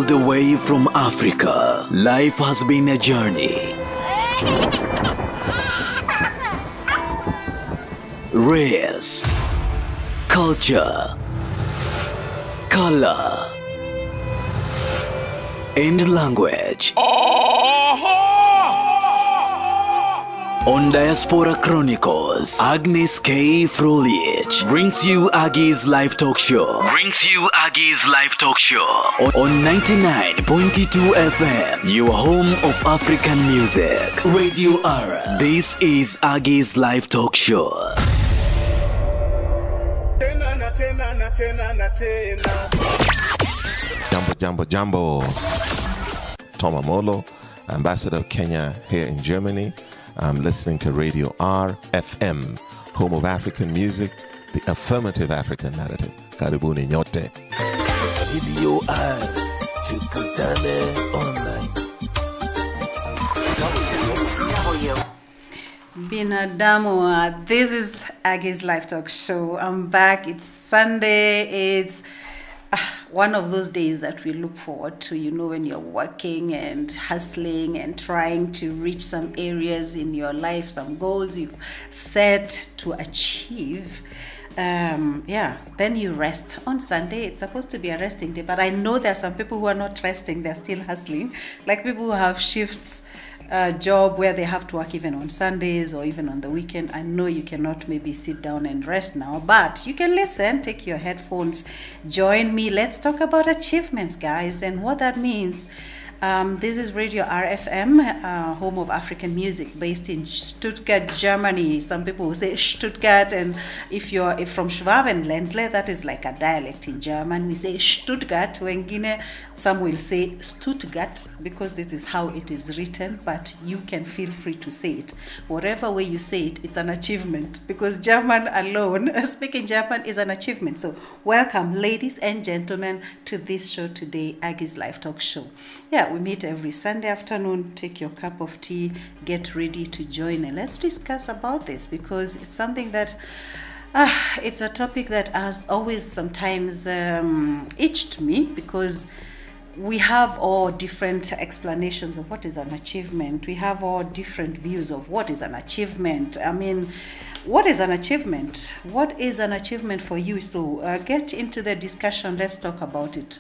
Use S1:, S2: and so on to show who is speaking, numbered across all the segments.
S1: the way from Africa. Life has been a journey. Race, culture, color, and language. On Diaspora Chronicles, AGGYS K. Frolich brings you AGGYS Live Talk Show. On 99.2 FM, your home of African music. Radio Ara. This is AGGYS Live Talk Show.
S2: Jambo. Tom Amolo, Ambassador of Kenya here in Germany. I'm listening to Radio RFM, home of African music, the affirmative African narrative. Karibuni nyote.
S1: Radio R, tukutane online.
S3: Binadamu, this is AGGYS Live Talk Show. I'm back. It's Sunday. It's one of those days that we look forward to, you know, when you're working and hustling and trying to reach some areas in your life, some goals you've set to achieve. Then you rest. On Sunday, it's supposed to be a resting day, but I know there are some people who are not resting, they're still hustling, like people who have shifts, job where they have to work even on Sundays or even on the weekend. I know you cannot maybe sit down and rest now, but you can listen, take your headphones, join me. Let's talk about achievements, guys, and what that means. This is Radio RFM, home of African music, based in Stuttgart, Germany. Some people will say Stuttgart, and if from Schwabenländle, that is like a dialect in German. We say Stuttgart. Wengine, some will say Stuttgart, because this is how it is written, but you can feel free to say it. Whatever way you say it, it's an achievement, because German alone, speaking German is an achievement. So welcome, ladies and gentlemen, to this show today, AGGYS Live Talk Show. Yeah, we meet every Sunday afternoon. Take your cup of tea, get ready to join, and let's discuss about this, because it's something that it's a topic that has always sometimes itched me, because we have all different explanations of what is an achievement. We have all different views of what is an achievement. I mean, what is an achievement? What is an achievement for you? So get into the discussion. Let's talk about it.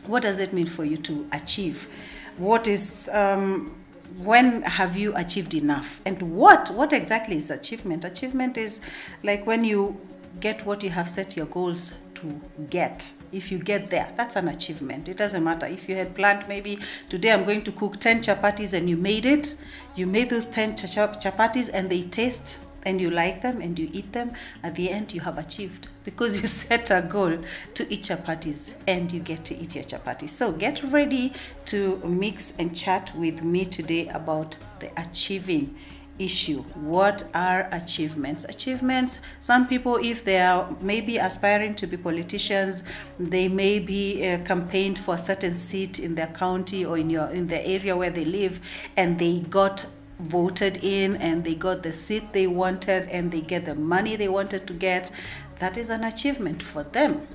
S3: What does it mean for you to achieve? What is, when have you achieved enough? And what exactly is achievement? Achievement is like when you get what you have set your goals to get. If you get there, that's an achievement. It doesn't matter if you had planned, maybe today I'm going to cook 10 chapatis and you made it. You made those 10 chapatis and they taste and you like them and you eat them. At the end, you have achieved, because you set a goal to eat chapatis and you get to eat your chapatis. So get ready to mix and chat with me today about the achieving issue. What are achievements? Achievements, some people, if they are maybe aspiring to be politicians, they may be campaigned for a certain seat in their county or in the area where they live, and they got voted in and they got the seat they wanted and they get the money they wanted to get. That is an achievement for them,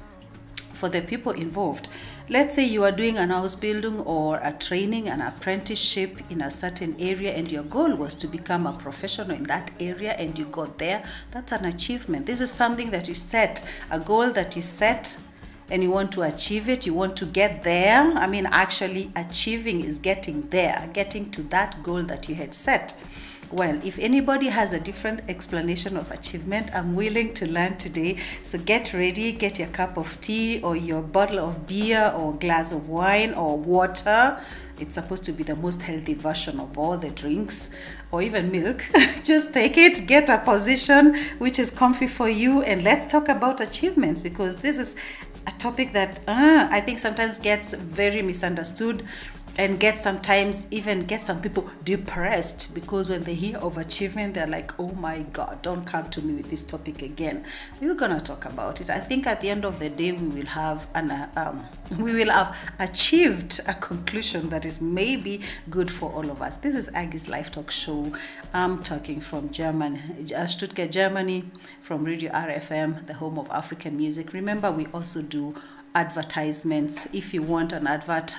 S3: for the people involved. Let's say you are doing an house building or a training, an apprenticeship in a certain area, and your goal was to become a professional in that area and you got there. That's an achievement. This is something that you set, a goal that you set, and you want to achieve it, you want to get there. I mean, actually achieving is getting there, getting to that goal that you had set. Well, if anybody has a different explanation of achievement, I'm willing to learn today. So get ready, get your cup of tea or your bottle of beer or glass of wine or water. It's supposed to be the most healthy version of all the drinks, or even milk. Just take it, get a position which is comfy for you, and let's talk about achievements, because this is a topic that I think sometimes gets very misunderstood and sometimes even get some people depressed, because when they hear of achievement, they're like, oh my God, don't come to me with this topic again. We're gonna talk about it. I think at the end of the day, we will have achieved a conclusion that is maybe good for all of us. This is AGGYS Live Talk Show. I'm talking from Stuttgart, Germany, from Radio RFM, the home of African music. Remember, we also do advertisements. If you want an advert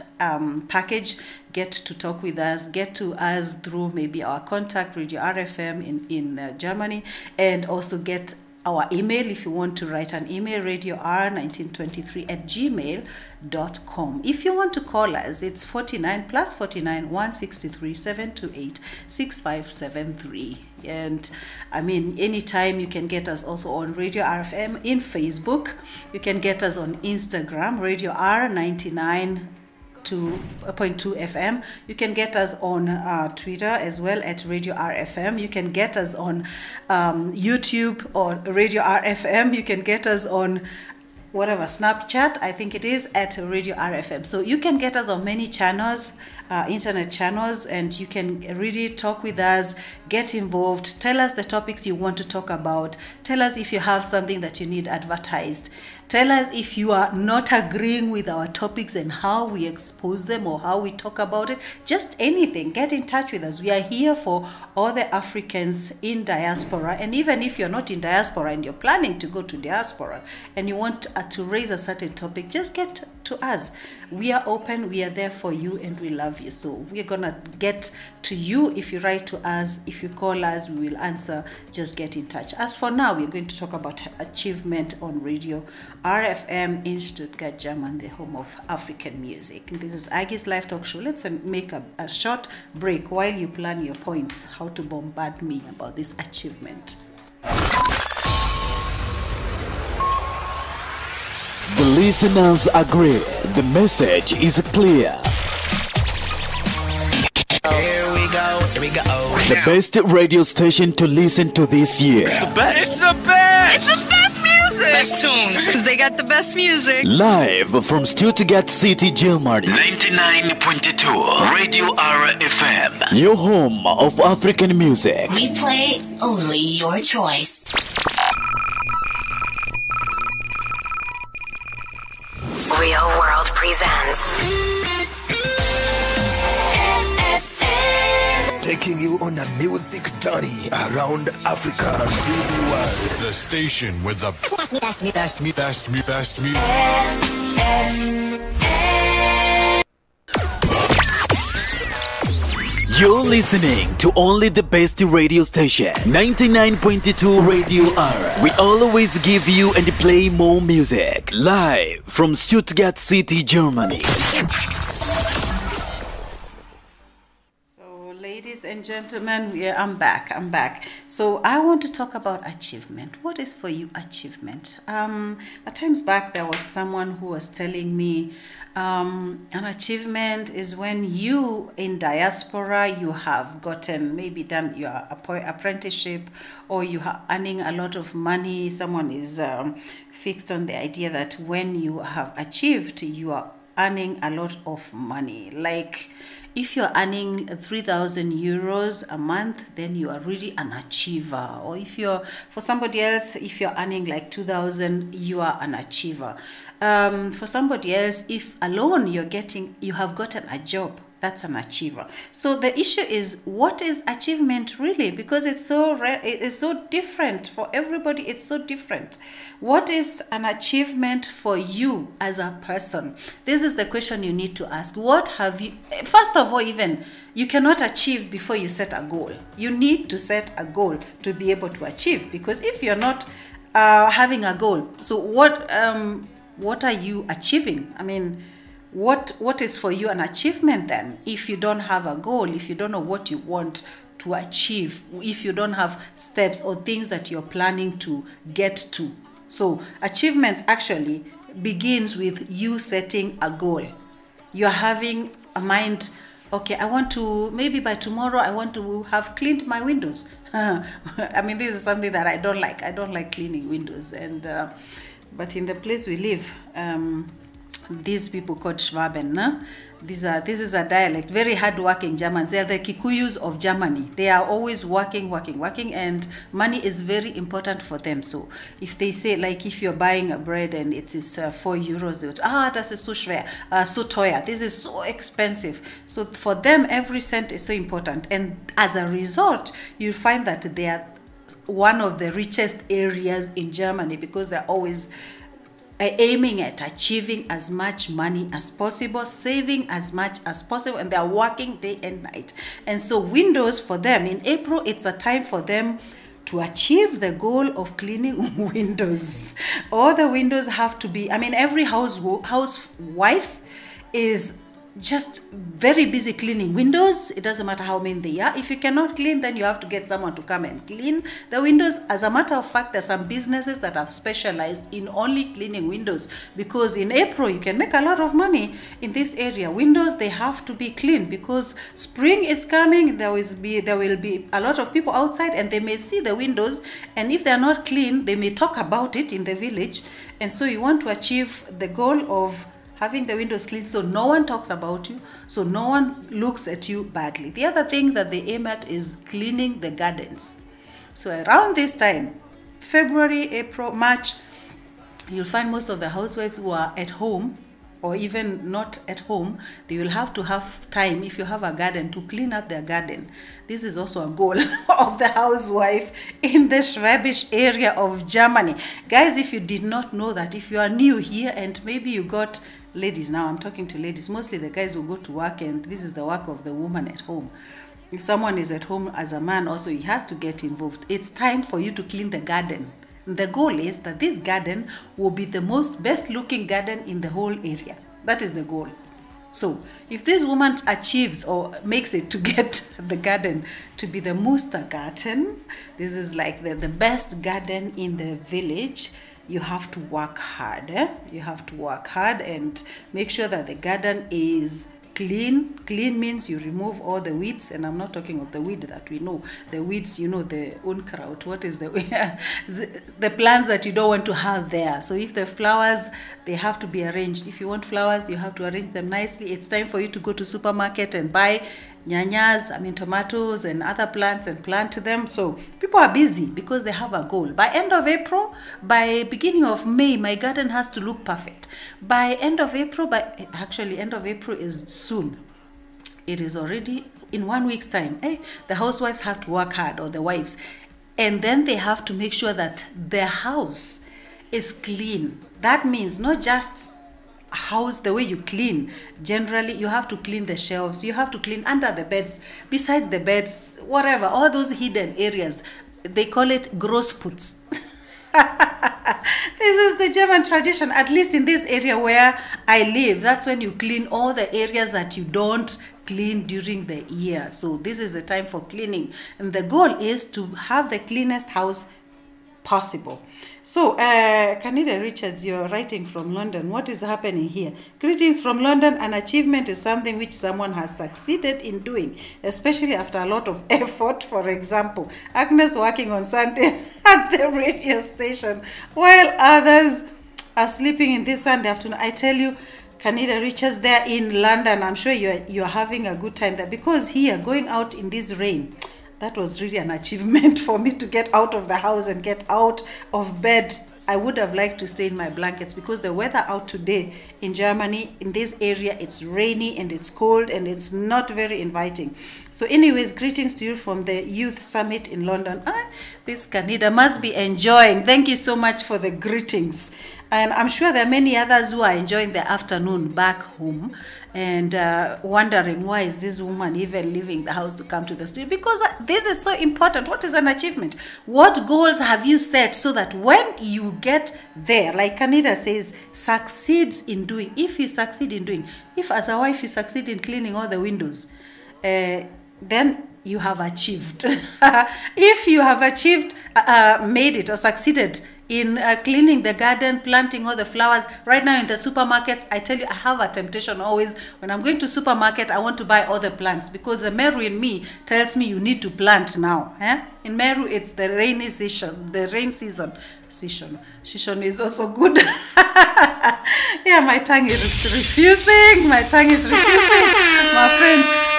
S3: package, get to talk with us, get to us through maybe our contact Radio RFM in Germany, and also get our email if you want to write an email, radior1923@gmail.com. If you want to call us, it's 49 plus 49 163 728 6573. And I mean, anytime you can get us also on Radio RFM in Facebook. You can get us on Instagram, Radio R99.2 FM. You can get us on Twitter as well at Radio RFM. You can get us on YouTube or Radio RFM. You can get us on whatever, Snapchat, I think it is, at Radio RFM. So you can get us on many channels, internet channels, and you can really talk with us, get involved, tell us the topics you want to talk about, tell us if you have something that you need advertised, tell us if you are not agreeing with our topics and how we expose them or how we talk about it, just anything, get in touch with us. We are here for all the Africans in diaspora, and even if you're not in diaspora and you're planning to go to diaspora and you want to raise a certain topic, just get to us. We are open, we are there for you, and we love you. So we're gonna get to you. If you write to us, if you call us, we will answer. Just get in touch. As for now, we're going to talk about achievement on Radio RFM in Stuttgart, Germany, the home of African music. This is AGGYS Live Talk Show. Let's make a short break while you plan your points, how to bombard me about this achievement.
S1: The listeners agree. The message is clear.
S4: Here we go.
S1: The best radio station to listen to this year.
S4: It's the best.
S5: It's the best.
S6: It's the best music.
S5: Best tunes.
S6: Because they got the best music.
S1: Live from Stuttgart City, Germany.
S7: 99.2 Radio RFM.
S1: Your home of African music.
S8: We play only your choice. Real World presents
S4: Taking you on a music journey around Africa and the world.
S9: The station with the best music.
S1: You're listening to only the best radio station, 99.2 Radio R. We always give you and play more music, live from Stuttgart City, Germany.
S3: So, ladies and gentlemen, I'm back. So I want to talk about achievement. What is for you achievement? At times back, there was someone who was telling me, an achievement is when you in diaspora, you have gotten, maybe done your apprenticeship, or you are earning a lot of money. Someone is fixed on the idea that when you have achieved, you are earning a lot of money. Like if you're earning 3,000 euros a month, then you are really an achiever. Or if you're, for somebody else, if you're earning like 2,000, you are an achiever. For somebody else, if alone you have gotten a job, that's an achiever. So the issue is, what is achievement really? Because it's so different for everybody. It's so different. What is an achievement for you as a person? This is the question you need to ask. What have you, first of all, even you cannot achieve before you set a goal. You need to set a goal to be able to achieve, because if you're not having a goal, so what are you achieving? I mean, what is for you an achievement then? If you don't have a goal, if you don't know what you want to achieve, if you don't have steps or things that you're planning to get to. So achievement actually begins with you setting a goal. You're having a mind, okay, I want to, maybe by tomorrow I want to have cleaned my windows. I mean, this is something that I don't like. I don't like cleaning windows. And but in the place we live, these people called Schwaben, this is a dialect, very hard-working Germans. They are the Kikuyus of Germany. They are always working, and money is very important for them. So if they say, like, if you're buying a bread and it is 4 euros, they would, das ist so schwer, so teuer, this is so expensive. So for them, every cent is so important. And as a result, you find that they are one of the richest areas in Germany, because they're always aiming at achieving as much money as possible, saving as much as possible, and they're working day and night. And so windows for them in April, it's a time for them to achieve the goal of cleaning windows. All the windows have to be, I mean, every housewife is just very busy cleaning windows. It doesn't matter how many they are. If you cannot clean, then you have to get someone to come and clean the windows. As a matter of fact, there's some businesses that have specialized in only cleaning windows, because in April you can make a lot of money in this area. Windows, they have to be clean because spring is coming. There will be a lot of people outside, and they may see the windows, and if they're not clean, they may talk about it in the village. And so you want to achieve the goal of having the windows clean so no one talks about you, so no one looks at you badly. The other thing that they aim at is cleaning the gardens. So around this time, February, April, March, you'll find most of the housewives who are at home, or even not at home, they will have to have time, if you have a garden, to clean up their garden. This is also a goal of the housewife in the Schwäbisch area of Germany. Guys, if you did not know that, if you are new here and maybe you got, ladies, now I'm talking to ladies, mostly the guys will go to work, and this is the work of the woman at home. If someone is at home as a man also, he has to get involved. It's time for you to clean the garden. The goal is that this garden will be the best looking garden in the whole area. That is the goal. So if this woman achieves or makes it to get the garden to be the Mustergarten, this is like the best garden in the village, you have to work hard. You have to work hard and make sure that the garden is clean. Clean means you remove all the weeds, and I'm not talking of the weed that we know. The weeds, you know, the Unkraut. What is the plants that you don't want to have there. So if the flowers, they have to be arranged. If you want flowers, you have to arrange them nicely. It's time for you to go to supermarket and buy nyanyas, tomatoes and other plants, and plant them. So people are busy because they have a goal. By end of April, by beginning of May, my garden has to look perfect. By end of April, end of April is soon. It is already in 1 week's time. The housewives have to work hard, or the wives. And then they have to make sure that their house is clean. That means not just house, the way you clean. Generally, you have to clean the shelves, you have to clean under the beds, beside the beds, whatever, all those hidden areas. They call it Grossputz. This is the German tradition, at least in this area where I live. That's when you clean all the areas that you don't clean during the year. So this is the time for cleaning, and the goal is to have the cleanest house possible. So, Canida Richards, you're writing from London. What is happening here? Greetings from London. An achievement is something which someone has succeeded in doing, especially after a lot of effort. For example, Agnes working on Sunday at the radio station, while others are sleeping in this Sunday afternoon. I tell you, Canida Richards, there in London, I'm sure you're having a good time there, because here, going out in this rain, that was really an achievement for me to get out of the house and get out of bed. I would have liked to stay in my blankets, because the weather out today in Germany, in this area, it's rainy and it's cold and it's not very inviting. So anyways, greetings to you from the Youth Summit in London. This Canada must be enjoying. Thank you so much for the greetings. And I'm sure there are many others who are enjoying the afternoon back home and wondering, why is this woman even leaving the house to come to the studio? Because this is so important. What is an achievement? What goals have you set so that when you get there, like Canada says, succeeds in doing, if you succeed in doing, if as a wife you succeed in cleaning all the windows, then you have achieved. If you have achieved, made it or succeeded in cleaning the garden, planting all the flowers. Right now in the supermarket, I tell you, I have a temptation always. When I'm going to supermarket, I want to buy all the plants, because the Meru in me tells me you need to plant now. In Meru, it's the rainy season, the rain season. Season is also good. Yeah, my tongue is refusing. My friends.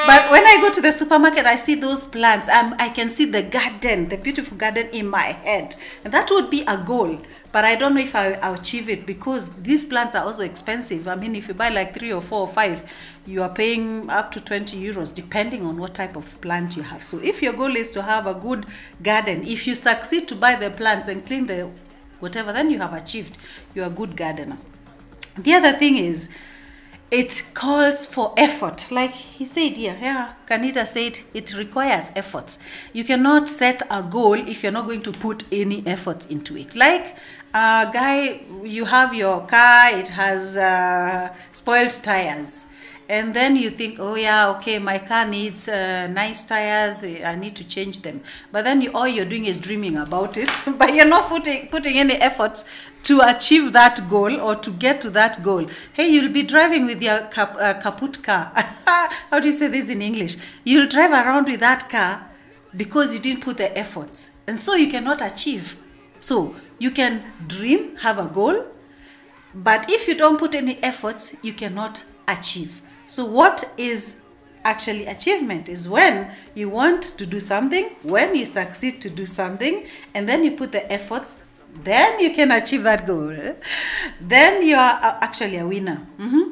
S3: But when I go to the supermarket, I see those plants. I can see the garden, the beautiful garden in my head. And that would be a goal. But I don't know if I'll achieve it, because these plants are also expensive. I mean, if you buy like 3 or 4 or 5, you are paying up to 20 euros, depending on what type of plant you have. So if your goal is to have a good garden, if you succeed to buy the plants and clean the whatever, then you have achieved. You're a good gardener. The other thing is, it calls for effort. Like he said here, Kanita said, it requires efforts. You cannot set a goal if you're not going to put any efforts into it. Like, guy, you have your car, it has spoiled tires. And then you think, oh yeah, okay, my car needs nice tires, I need to change them. But then all you're doing is dreaming about it, but you're not putting any efforts to achieve that goal or to get to that goal. Hey, you'll be driving with your kaput car. How do you say this in English? You'll drive around with that car because you didn't put the efforts. And so you cannot achieve. So you can dream, have a goal, but if you don't put any efforts, you cannot achieve. So what is actually achievement is when you want to do something, when you succeed to do something, and then you put the efforts, then you can achieve that goal. Then you are actually a winner.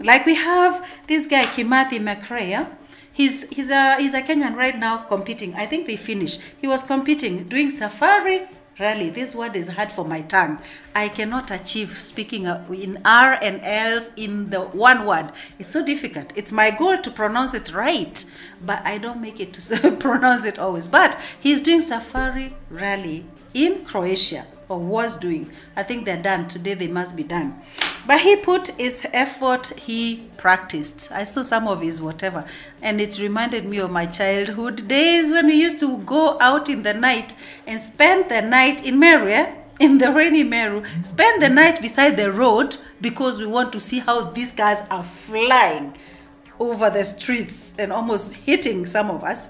S3: Like we have this guy, Kimathi McRae. He's a Kenyan right now competing. I think they finished. He was competing, doing safari rally. This word is hard for my tongue. I cannot achieve speaking in R and L's in the one word. It's so difficult. It's my goal to pronounce it right, but I don't make it to pronounce it always. But he's doing safari rally in Croatia, or was doing. I think they're done. Today they must be done. But he put his effort, he practiced. I saw some of his whatever, and it reminded me of my childhood days when we used to go out in the night and spend the night in Meru, in the rainy Meru, spend the night beside the road because we want to see how these cars are flying over the streets and almost hitting some of us.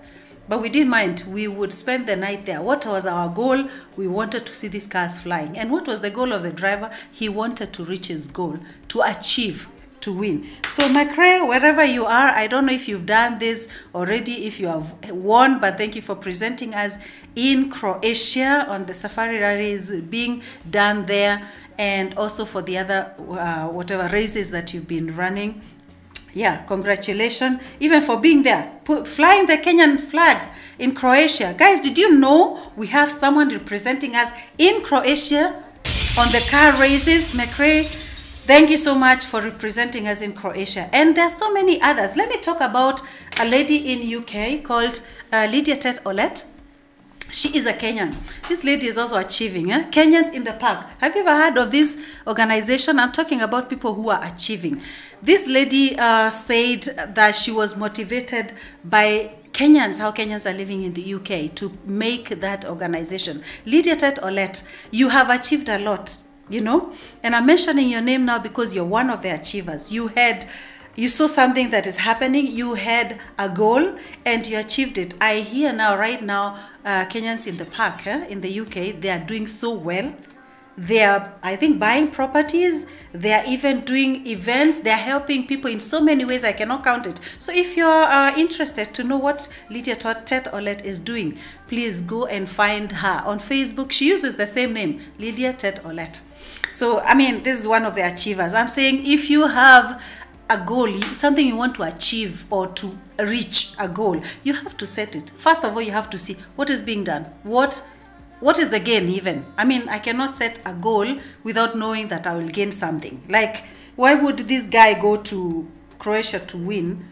S3: But we didn't mind. We would spend the night there. What was our goal? We wanted to see these cars flying. And what was the goal of the driver? He wanted to reach his goal, to achieve, to win. So McRae, wherever you are, I don't know if you've done this already, if you have won, but thank you for presenting us in Croatia on the safari rallies being done there, and also for the other whatever races that you've been running. Yeah, congratulations, even for being there, flying the Kenyan flag in Croatia. Guys, did you know we have someone representing us in Croatia on the car races? McRae, thank you so much for representing us in Croatia. And there's so many others. Let me talk about a lady in UK called Lydia Tet Olet. She is a Kenyan. This lady is also achieving. Kenyans in the Park. Have you ever heard of this organization? I'm talking about people who are achieving. This lady said that she was motivated by Kenyans, how Kenyans are living in the UK, to make that organization. Lydia Tet Olet, you have achieved a lot, you know. And I'm mentioning your name now because you're one of the achievers. You saw something that is happening, you had a goal, and you achieved it. I hear now, right now, Kenyans in the Park, in the UK, they are doing so well. They are, I think, buying properties. They are even doing events. They are helping people in so many ways, I cannot count it. So if you're interested to know what Lydia Tet Olet is doing, please go and find her on Facebook. She uses the same name, Lydia Tet Olet. So, I mean, this is one of the achievers. I'm saying if you have a goal, something you want to achieve or to reach a goal, you have to set it. First of all, you have to see what is being done. What is the gain even? I mean, I cannot set a goal without knowing that I will gain something. Like, why would this guy go to Croatia to win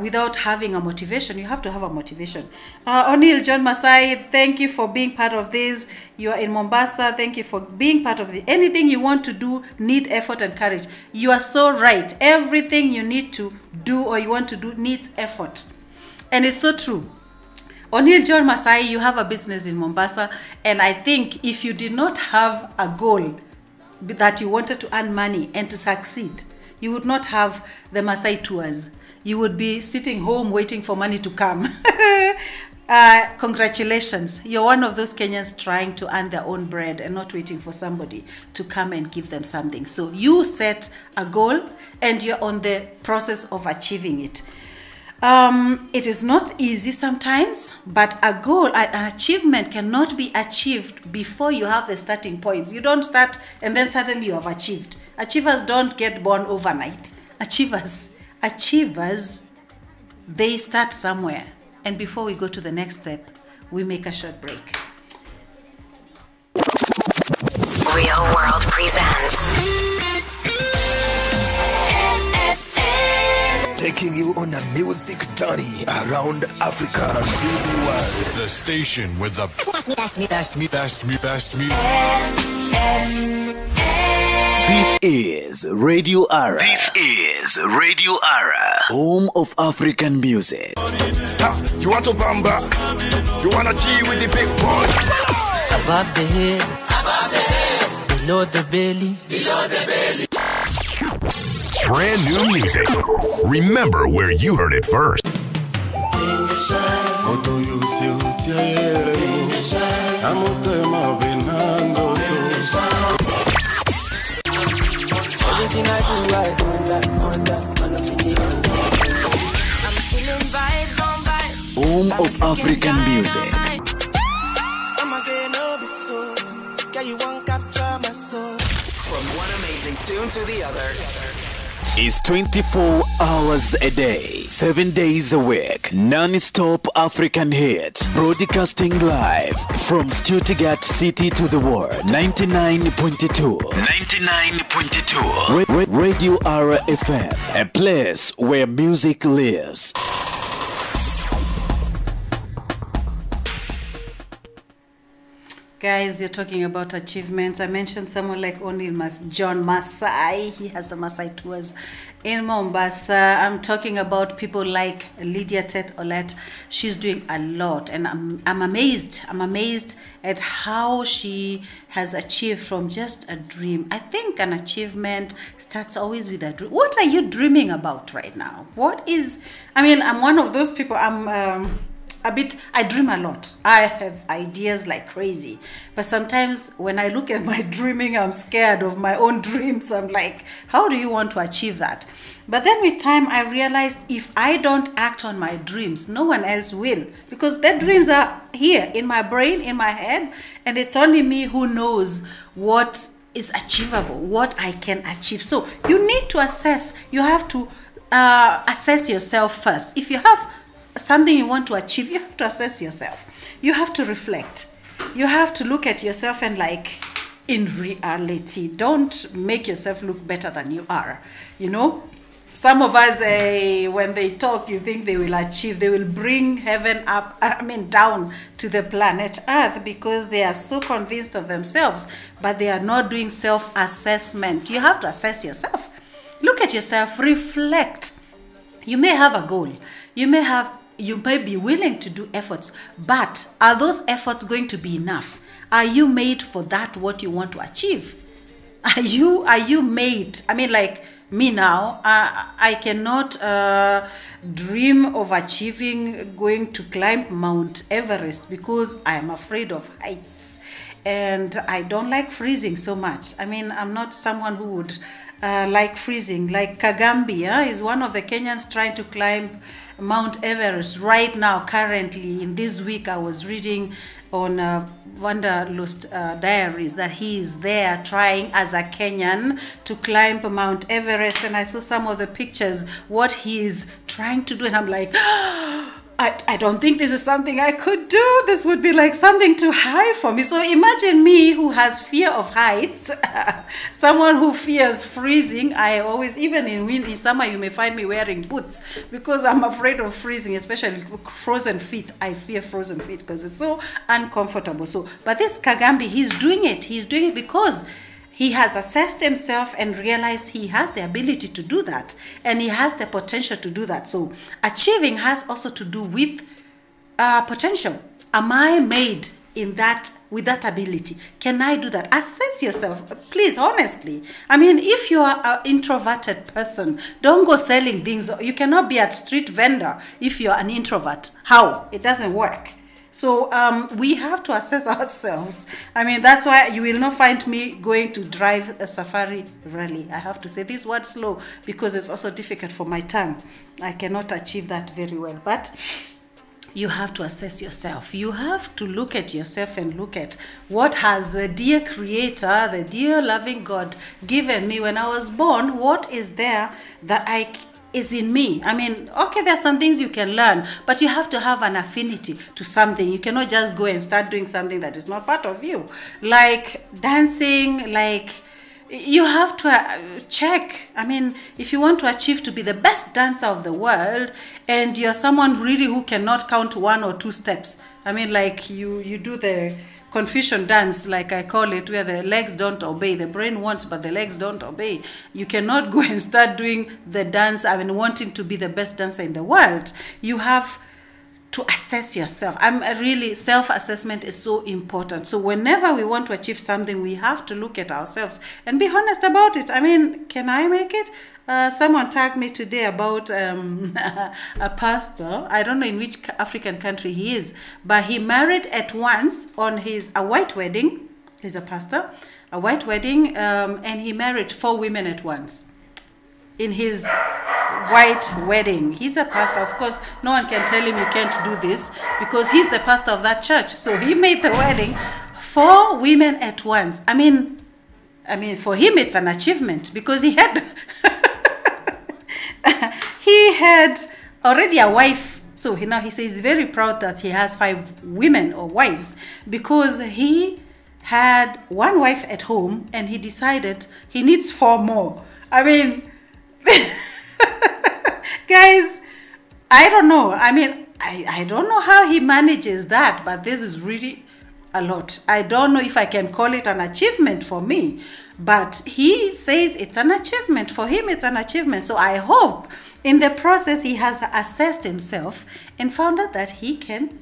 S3: without having a motivation? You have to have a motivation. O'Neill John Masai, thank you for being part of this. You are in Mombasa. Thank you for being part of it. Anything you want to do need effort and courage. You are so right. Everything you need to do or you want to do needs effort. And it's so true. O'Neill John Masai, you have a business in Mombasa. And I think if you did not have a goal that you wanted to earn money and to succeed, you would not have the Masai tours. You would be sitting home waiting for money to come. Congratulations. You're one of those Kenyans trying to earn their own bread and not waiting for somebody to come and give them something. So you set a goal and you're on the process of achieving it. It is not easy sometimes, but a goal, an achievement cannot be achieved before you have the starting points. You don't start and then suddenly you have achieved. Achievers don't get born overnight. Achievers, they start somewhere. And before we go to the next step, we make a short break.
S8: Real presents
S4: Taking you on a music journey around Africa and the world.
S9: The station with the best music.
S1: This is Radio Ara.
S7: This is Radio Ara.
S1: Home of African music.
S4: You want to bamba? You want to G with the big boys?
S5: Above the head, below the belly,
S9: Brand new music. Remember where you heard it first.
S5: everything I do, I on the I'm feeling vibes on vibes.
S1: Home of African music.
S5: You won't capture my soul.
S10: From one amazing tune to the other.
S1: It's 24 hours a day, 7 days a week, non-stop African hits, broadcasting live from Stuttgart city to the world. 99.2 Radio RFM, a place where music lives.
S3: Guys, you're talking about achievements. I mentioned someone like John Masai. He has the Masai tours in Mombasa. I'm talking about people like Lydia Tet Olet. She's doing a lot, and I'm amazed. I'm amazed at how she has achieved from just a dream. I think an achievement starts always with a dream. What are you dreaming about right now? I'm one of those people. I dream a lot. I have ideas like crazy. But sometimes when I look at my dreaming, I'm scared of my own dreams. I'm like, how do you want to achieve that? But then with time, I realized if I don't act on my dreams, no one else will. Because their dreams are here in my brain, in my head. And it's only me who knows what is achievable, what I can achieve. So you need to assess. You have to assess yourself first. If you have something you want to achieve, you have to assess yourself. You have to reflect. You have to look at yourself and in reality, don't make yourself look better than you are. You know, some of us, when they talk, you think they will achieve, they will bring heaven down to the planet Earth because they are so convinced of themselves, but they are not doing self-assessment. You have to assess yourself. Look at yourself, reflect. You may have a goal. You may be willing to do efforts, but are those efforts going to be enough? Are you made for that, what you want to achieve? Are you made? Like me now, I cannot dream of achieving going to climb Mount Everest because I am afraid of heights. And I don't like freezing so much. I'm not someone who would like freezing. Like Kagambi is one of the Kenyans trying to climb Mount Everest right now, currently. In this week, I was reading on Wanderlust Diaries that he is there trying as a Kenyan to climb Mount Everest. And I saw some of the pictures, what he is trying to do. And I'm like, I don't think this is something I could do. This would be like something too high for me. So imagine me who has fear of heights, someone who fears freezing. I always, even in summer, you may find me wearing boots because I'm afraid of freezing, especially frozen feet. I fear frozen feet because it's so uncomfortable. But this Kagambi, he's doing it. He's doing it because he has assessed himself and realized he has the ability to do that, and he has the potential to do that. So achieving has also to do with potential. Am I made with that ability? Can I do that? Assess yourself, please, honestly. If you are an introverted person, don't go selling things. You cannot be a street vendor if you're an introvert. How? It doesn't work. So we have to assess ourselves. That's why you will not find me going to drive a safari rally. I have to say this word slow because it's also difficult for my tongue. I cannot achieve that very well. But you have to assess yourself. You have to look at yourself and look at what has the dear Creator, the dear loving God given me when I was born. What is there that is in me? Okay, there are some things you can learn, but you have to have an affinity to something. You cannot just go and start doing something that is not part of you. Like dancing, like you have to check. I mean, if you want to achieve to be the best dancer of the world, and you're someone really who cannot count 1 or 2 steps, I mean, like you do the Confucian dance, like I call it, where the legs don't obey. The brain wants, but the legs don't obey. You cannot go and start doing the dance, I mean, wanting to be the best dancer in the world. You have to assess yourself. Self-assessment is so important. So whenever we want to achieve something, we have to look at ourselves and be honest about it. I mean, can I make it? Someone tagged me today about a pastor. I don't know in which African country he is, but he married at once on a white wedding. He's a pastor, a white wedding, and he married 4 women at once in his white wedding. He's a pastor. Of course, no one can tell him you can't do this because he's the pastor of that church. So he made the wedding 4 women at once. I mean, for him it's an achievement because he had he had already a wife. So now he says he's very proud that he has 5 women or wives because he had 1 wife at home and he decided he needs 4 more. I mean, guys, I don't know. I mean, I don't know how he manages that, but this is really a lot. I don't know if I can call it an achievement for me, but he says it's an achievement. For him, it's an achievement. So I hope in the process he has assessed himself and found out that he can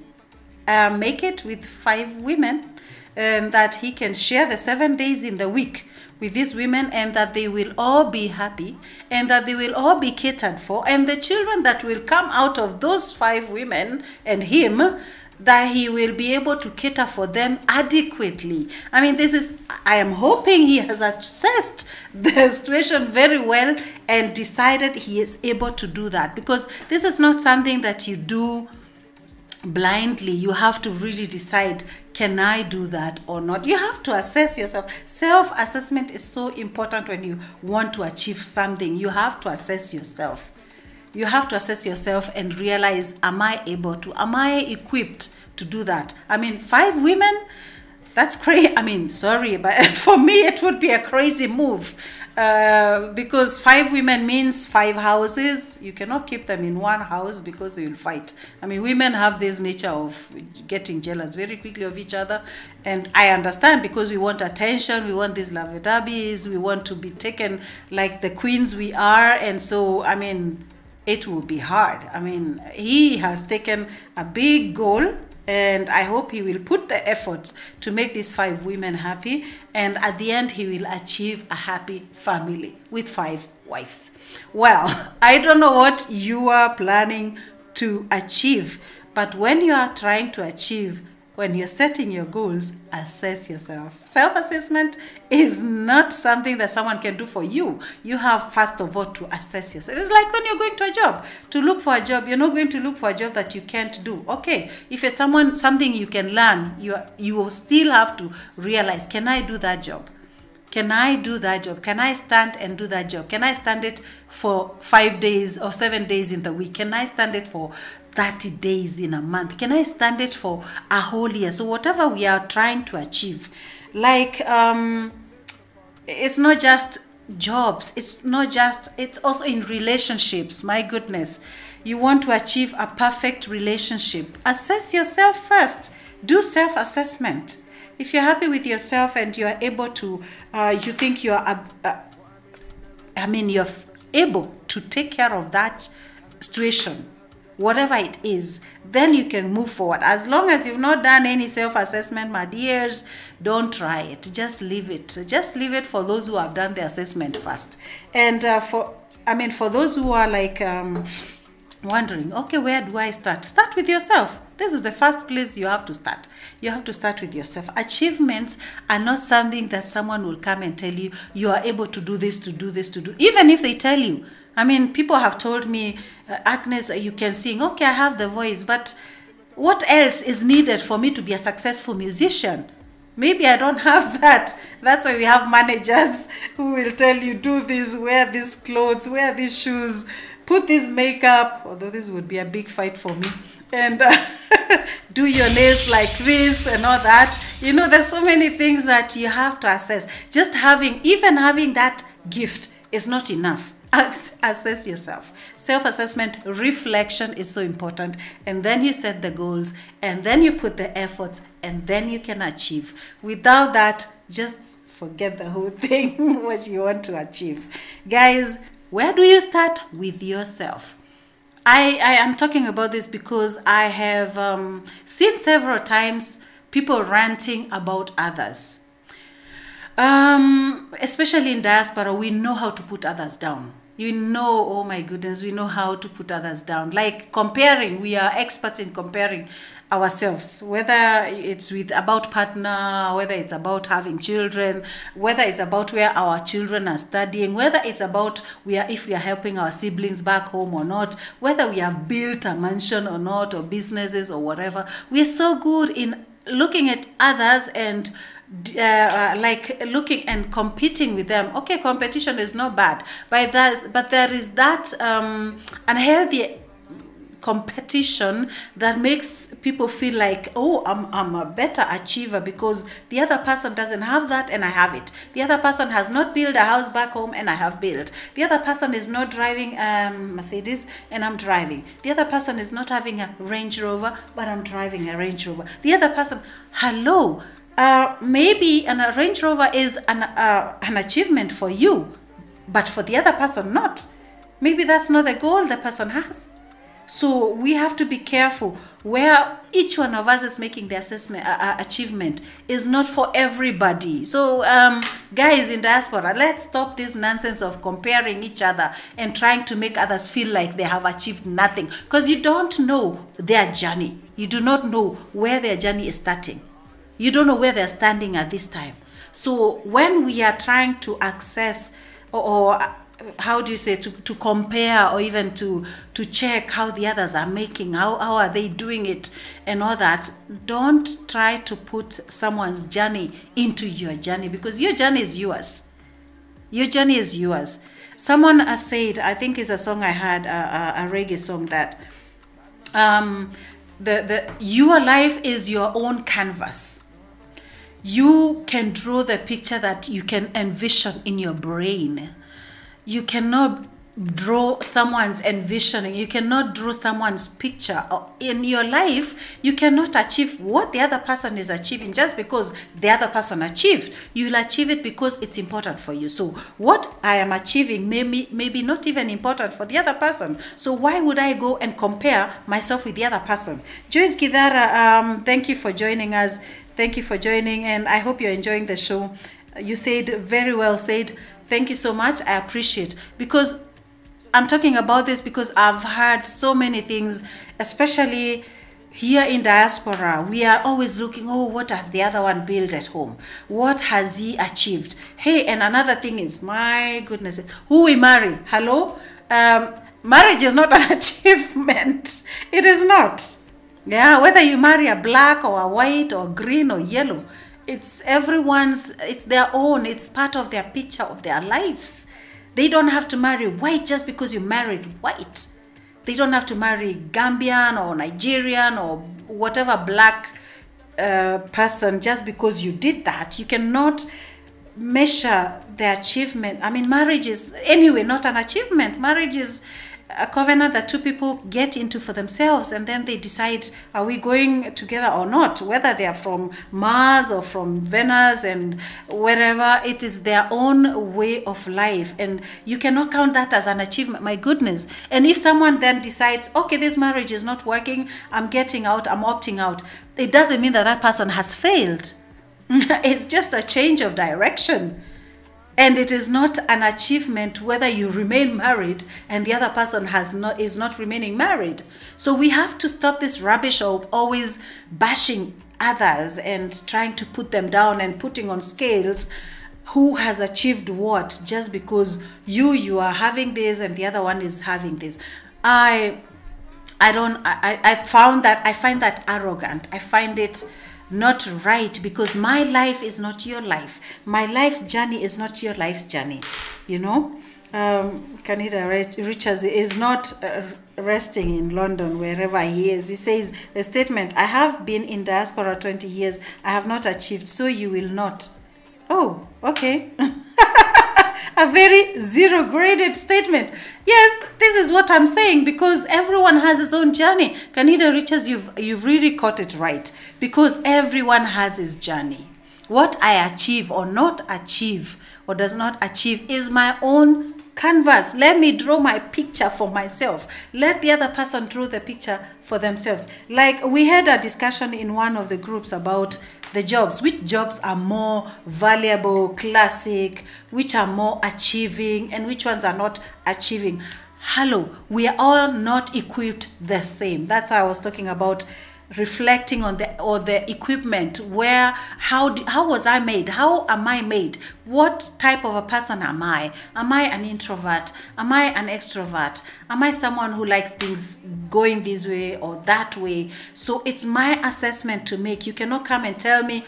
S3: make it with 5 women, and that he can share the 7 days in the week with these women, and that they will all be happy, and that they will all be catered for, and the children that will come out of those 5 women and him, that he will be able to cater for them adequately. I mean, I am hoping he has assessed the situation very well and decided he is able to do that, because this is not something that you do blindly. You have to really decide, can I do that or not? You have to assess yourself. Self-assessment is so important when you want to achieve something. You have to assess yourself. You have to assess yourself and realize, am I able to? Am I equipped to do that? I mean, 5 women, that's crazy. I mean, sorry, but for me, it would be a crazy move. Because 5 women means 5 houses. You cannot keep them in 1 house because they will fight. I mean, women have this nature of getting jealous very quickly of each other. And I understand, because we want attention, we want these lovey-dovey, we want to be taken like the queens we are. And so, I mean, it will be hard. I mean, he has taken a big goal, and I hope he will put the efforts to make these 5 women happy, and at the end he will achieve a happy family with 5 wives. Well, I don't know what you are planning to achieve, but when you are trying to achieve, when you're setting your goals, assess yourself. Self-assessment is not something that someone can do for you. You have, first of all, to assess yourself. It's like when you're going to a job. To look for a job, you're not going to look for a job that you can't do. Okay, if it's something you can learn, you will still have to realize, can I do that job? Can I do that job? Can I stand and do that job? Can I stand it for 5 days or 7 days in the week? Can I stand it for 30 days in a month? Can I stand it for a whole year? So whatever we are trying to achieve, like it's not just jobs, it's also in relationships. My goodness, you want to achieve a perfect relationship, assess yourself first. Do self-assessment. If you're happy with yourself and you are able to, you think you are you're able to take care of that situation, whatever it is, then you can move forward. As long as you've not done any self-assessment, my dears, don't try it. Just leave it. Just leave it for those who have done the assessment first. And for those who are like wondering, okay, where do I start? Start with yourself. This is the first place you have to start. You have to start with yourself. Achievements are not something that someone will come and tell you, you are able to do this, to do this, to do. Even if they tell you, I mean, people have told me, Agnes, you can sing. Okay, I have the voice, but what else is needed for me to be a successful musician? Maybe I don't have that. That's why we have managers who will tell you, do this, wear these clothes, wear these shoes, put this makeup, although this would be a big fight for me, and do your nails like this and all that. You know, there's so many things that you have to assess. Just even having that gift is not enough. Assess yourself. Self-assessment, reflection is so important. And then you set the goals, and then you put the efforts, and then you can achieve. Without that, just forget the whole thing, what you want to achieve. Guys, where do you start? With yourself. I am talking about this because I have seen several times people ranting about others. Especially in diaspora, we know how to put others down. You know, oh my goodness, we know how to put others down. Like comparing, we are experts in comparing ourselves, whether it's about partner, whether it's about having children, whether it's about where our children are studying, whether it's about if we are helping our siblings back home or not, whether we have built a mansion or not, or businesses or whatever. We are so good in looking at others and like looking and competing with them. Okay, competition is not bad, but there is that unhealthy competition that makes people feel like, oh, I'm a better achiever because the other person doesn't have that and I have it. The other person has not built a house back home and I have built. The other person is not driving Mercedes and I'm driving. The other person is not having a Range Rover, but I'm driving a Range Rover. The other person, hello, maybe a Range Rover is an achievement for you, but for the other person not. Maybe that's not the goal the person has. So we have to be careful where each one of us is making the assessment achievement is not for everybody. So guys in diaspora, let's stop this nonsense of comparing each other and trying to make others feel like they have achieved nothing, because you don't know their journey. You do not know where their journey is starting. You don't know where they're standing at this time. So when we are trying to access or how do you say, to compare or even to check how the others are making, how are they doing it and all that, don't try to put someone's journey into your journey, because your journey is yours. Your journey is yours. Someone has said, I think it's a song I had, a reggae song, that your life is your own canvas. You can draw the picture that you can envision in your brain. You cannot draw someone's envisioning. You cannot draw someone's picture. In your life, you cannot achieve what the other person is achieving just because the other person achieved. You'll achieve it because it's important for you. So what I am achieving may be not even important for the other person. So why would I go and compare myself with the other person? Joyce Gidara, thank you for joining us. Thank you for joining, and I hope you're enjoying the show. You said very well said. Thank you so much. I appreciate, because I'm talking about this because I've heard so many things, especially here in diaspora. We are always looking, oh, what has the other one built at home? What has he achieved? Hey, and another thing is, my goodness, who we marry. Hello? Marriage is not an achievement. It is not. Yeah, whether you marry a black or a white or green or yellow, it's everyone's, it's their own, it's part of their picture of their lives. They don't have to marry white just because you married white. They don't have to marry Gambian or Nigerian or whatever black person just because you did that. You cannot measure the achievement. I mean, marriage is anyway not an achievement. Marriage is a covenant that two people get into for themselves, and then they decide, are we going together or not? Whether they are from Mars or from Venus and wherever, it is their own way of life, and you cannot count that as an achievement. My goodness. And if someone then decides, okay, this marriage is not working, I'm getting out, I'm opting out, it doesn't mean that that person has failed. It's just a change of direction. And it is not an achievement whether you remain married and the other person is not remaining married. So we have to stop this rubbish of always bashing others and trying to put them down and putting on scales who has achieved what just because you are having this and the other one is having this. I find that arrogant. I find it not right, because my life is not your life. My life's journey is not your life's journey. You know, Canida Richards is not resting in London, wherever he is. He says the statement, I have been in diaspora 20 years, I have not achieved, so you will not. Oh, okay. A very zero-graded statement. Yes, this is what I'm saying, because everyone has his own journey. Canida Richards, you've really caught it right, because everyone has his journey. What I achieve or not achieve or does not achieve is my own canvas. Let me draw my picture for myself. Let the other person draw the picture for themselves. Like we had a discussion in one of the groups about the jobs. Which jobs are more valuable, classic, which are more achieving, and which ones are not achieving. Hello, we are all not equipped the same. That's why I was talking about reflecting on the equipment. How was I made? How am I made? What type of a person am I? Am I an introvert? Am I an extrovert? Am I someone who likes things going this way or that way? So it's my assessment to make. You cannot come and tell me,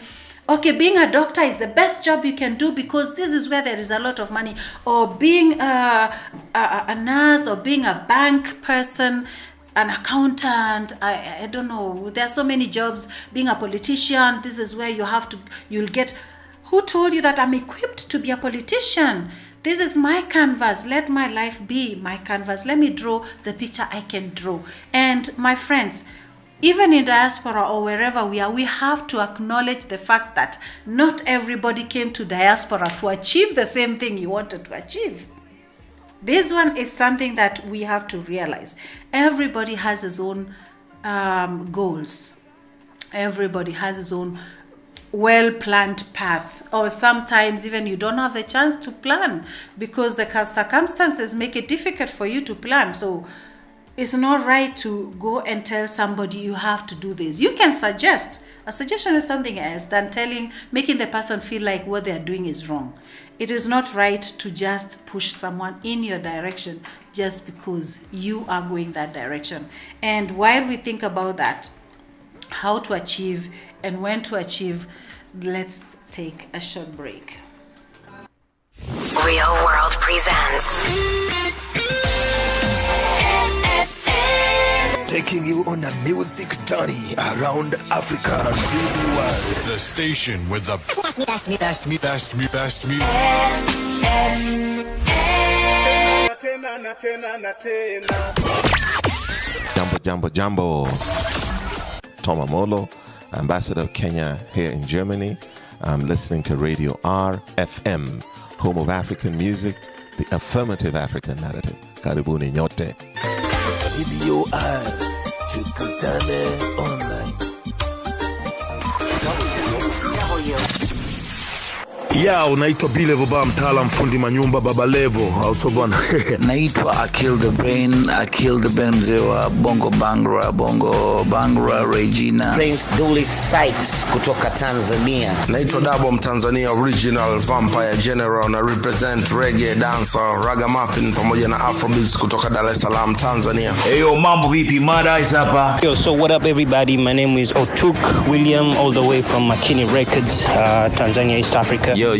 S3: okay, being a doctor is the best job you can do because this is where there is a lot of money, or being a nurse, or being a bank person, an accountant, I don't know. There are so many jobs. Being a politician, this is where you'll get. Who told you that I'm equipped to be a politician? This is my canvas. Let my life be my canvas. Let me draw the picture I can draw. And my friends, even in diaspora or wherever we are, we have to acknowledge the fact that not everybody came to diaspora to achieve the same thing you wanted to achieve. This one is something that we have to realize. Everybody has his own goals. Everybody has his own well-planned path. Or sometimes even you don't have the chance to plan because the circumstances make it difficult for you to plan. So it's not right to go and tell somebody you have to do this. You can suggest. A suggestion is something else than making the person feel like what they are doing is wrong. It is not right to just push someone in your direction just because you are going that direction. And while we think about that, how to achieve and when to achieve, let's take a short break.
S8: Real World presents
S4: taking you on a music journey around Africa and the world.
S9: The station with the best music.
S2: Jambo. Tom Amolo, Ambassador of Kenya here in Germany. I'm listening to Radio RFM, home of African music, the affirmative African narrative. Karibuni nyote.
S4: Tukutane online.
S11: Ya, unaitwa Bile Boba, mtaalam fundi manyumba Baba Levo, au so bwana.
S12: Naitwa Akil the Brain mzee wa Bongo Bangra Regina.
S13: Prince Dully Sykes kutoka Tanzania.
S11: Naitwa Dabo Mtanzania original vampire general, na represent reggae dancer Ragamuffin pamoja na Afromusic kutoka Dar es Salaam Tanzania.
S14: Yo, mambo vipi, Mada is hapa.
S15: Yo, so what up everybody, my name is Otuk William, all the way from Makini Records, Tanzania, East Africa.
S16: Yo,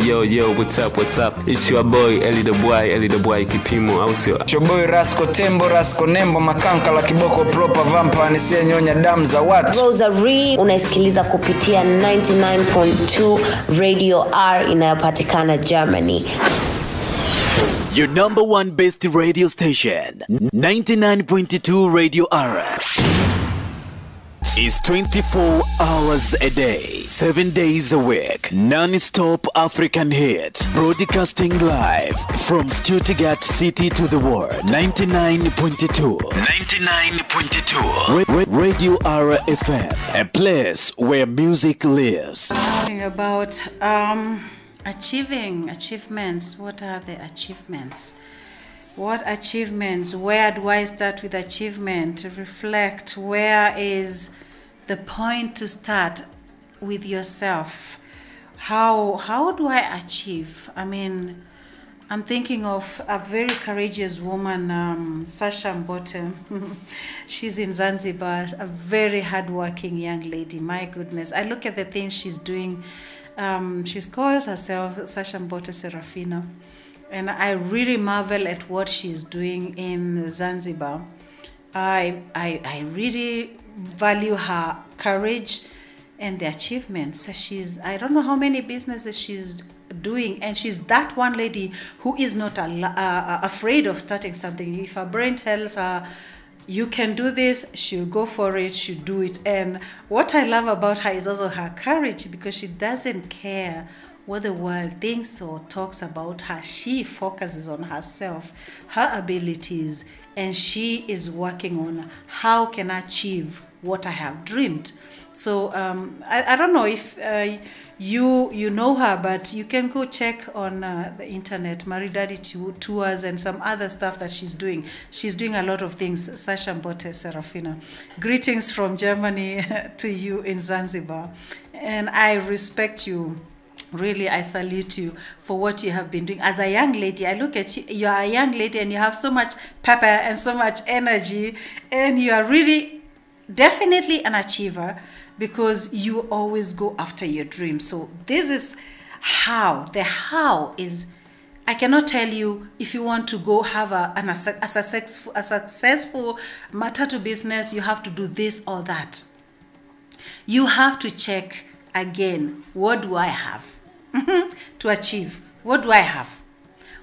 S16: what's up? It's your boy Eli the boy Kipimo, au sio?
S17: Your boy Rasco Nembo Makanka la Kiboko proper vampire nisiyenyonya damu za watu.
S18: Rosary unaisikiliza kupitia 99.2 Radio R inayopatikana Germany.
S1: Your number one best radio station, 99.2 Radio R. Is 24 hours a day, 7 days a week, non-stop African hits, broadcasting live from Stuttgart city to the world. 99.2 Radio RFM, a place where music lives.
S3: Talking about achievements. What are the achievements? What achievements? Where do I start with achievement? Reflect. Where is the point to start with yourself? How do I achieve? I mean, I'm thinking of a very courageous woman, Sasha Mbote. She's in Zanzibar, a very hardworking young lady. My goodness, I look at the things she's doing. She calls herself Sasha Mbote Serafina. And I really marvel at what she's doing in Zanzibar. I really value her courage and the achievements. I don't know how many businesses she's doing, and she's that one lady who is not afraid of starting something. If her brain tells her, you can do this, she'll go for it, she'll do it. And what I love about her is also her courage, because she doesn't care what the world thinks or talks about her. She focuses on herself, her abilities, and she is working on how can I achieve what I have dreamed. So I don't know if you know her, but you can go check on the internet, Maridadi Tours and some other stuff that she's doing. She's doing a lot of things. Sasha Mbote Serafina. Greetings from Germany to you in Zanzibar. And I respect you. Really, I salute you for what you have been doing. As a young lady, I look at you, you are a young lady and you have so much pepper and so much energy, and you are really definitely an achiever, because you always go after your dream. So this is how. The how is, I cannot tell you if you want to go have a successful matatu business, you have to do this or that. You have to check again, what do I have to achieve? What do I have?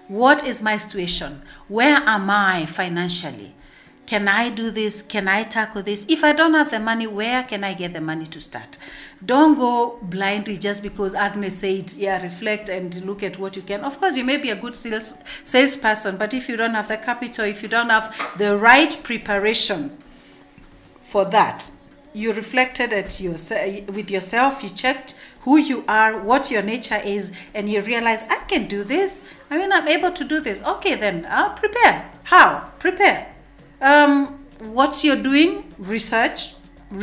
S3: What is my situation? Where am I financially? Can I do this? Can I tackle this? If I don't have the money, where can I get the money to start? Don't go blindly just because Agnes said, yeah, reflect and look at what you can. Of course, you may be a good salesperson, but if you don't have the capital, if you don't have the right preparation for that, you reflected at with yourself, you checked who you are, what your nature is, and you realize, I can do this. I mean, I'm able to do this. Okay, then I'll prepare. How? Prepare. What you're doing, research, and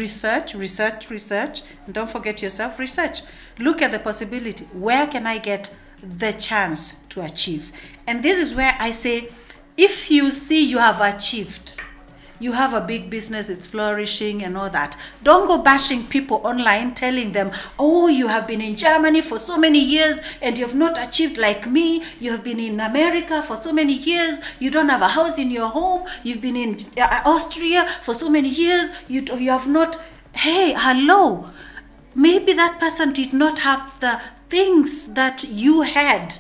S3: don't forget yourself, research. Look at the possibility. Where can I get the chance to achieve? And this is where I say, if you see you have achieved, you have a big business, it's flourishing and all that, don't go bashing people online, telling them, oh, you have been in Germany for so many years and you have not achieved like me. You have been in America for so many years. You don't have a house in your home. You've been in Austria for so many years. You have not. Hey, hello. Maybe that person did not have the things that you had.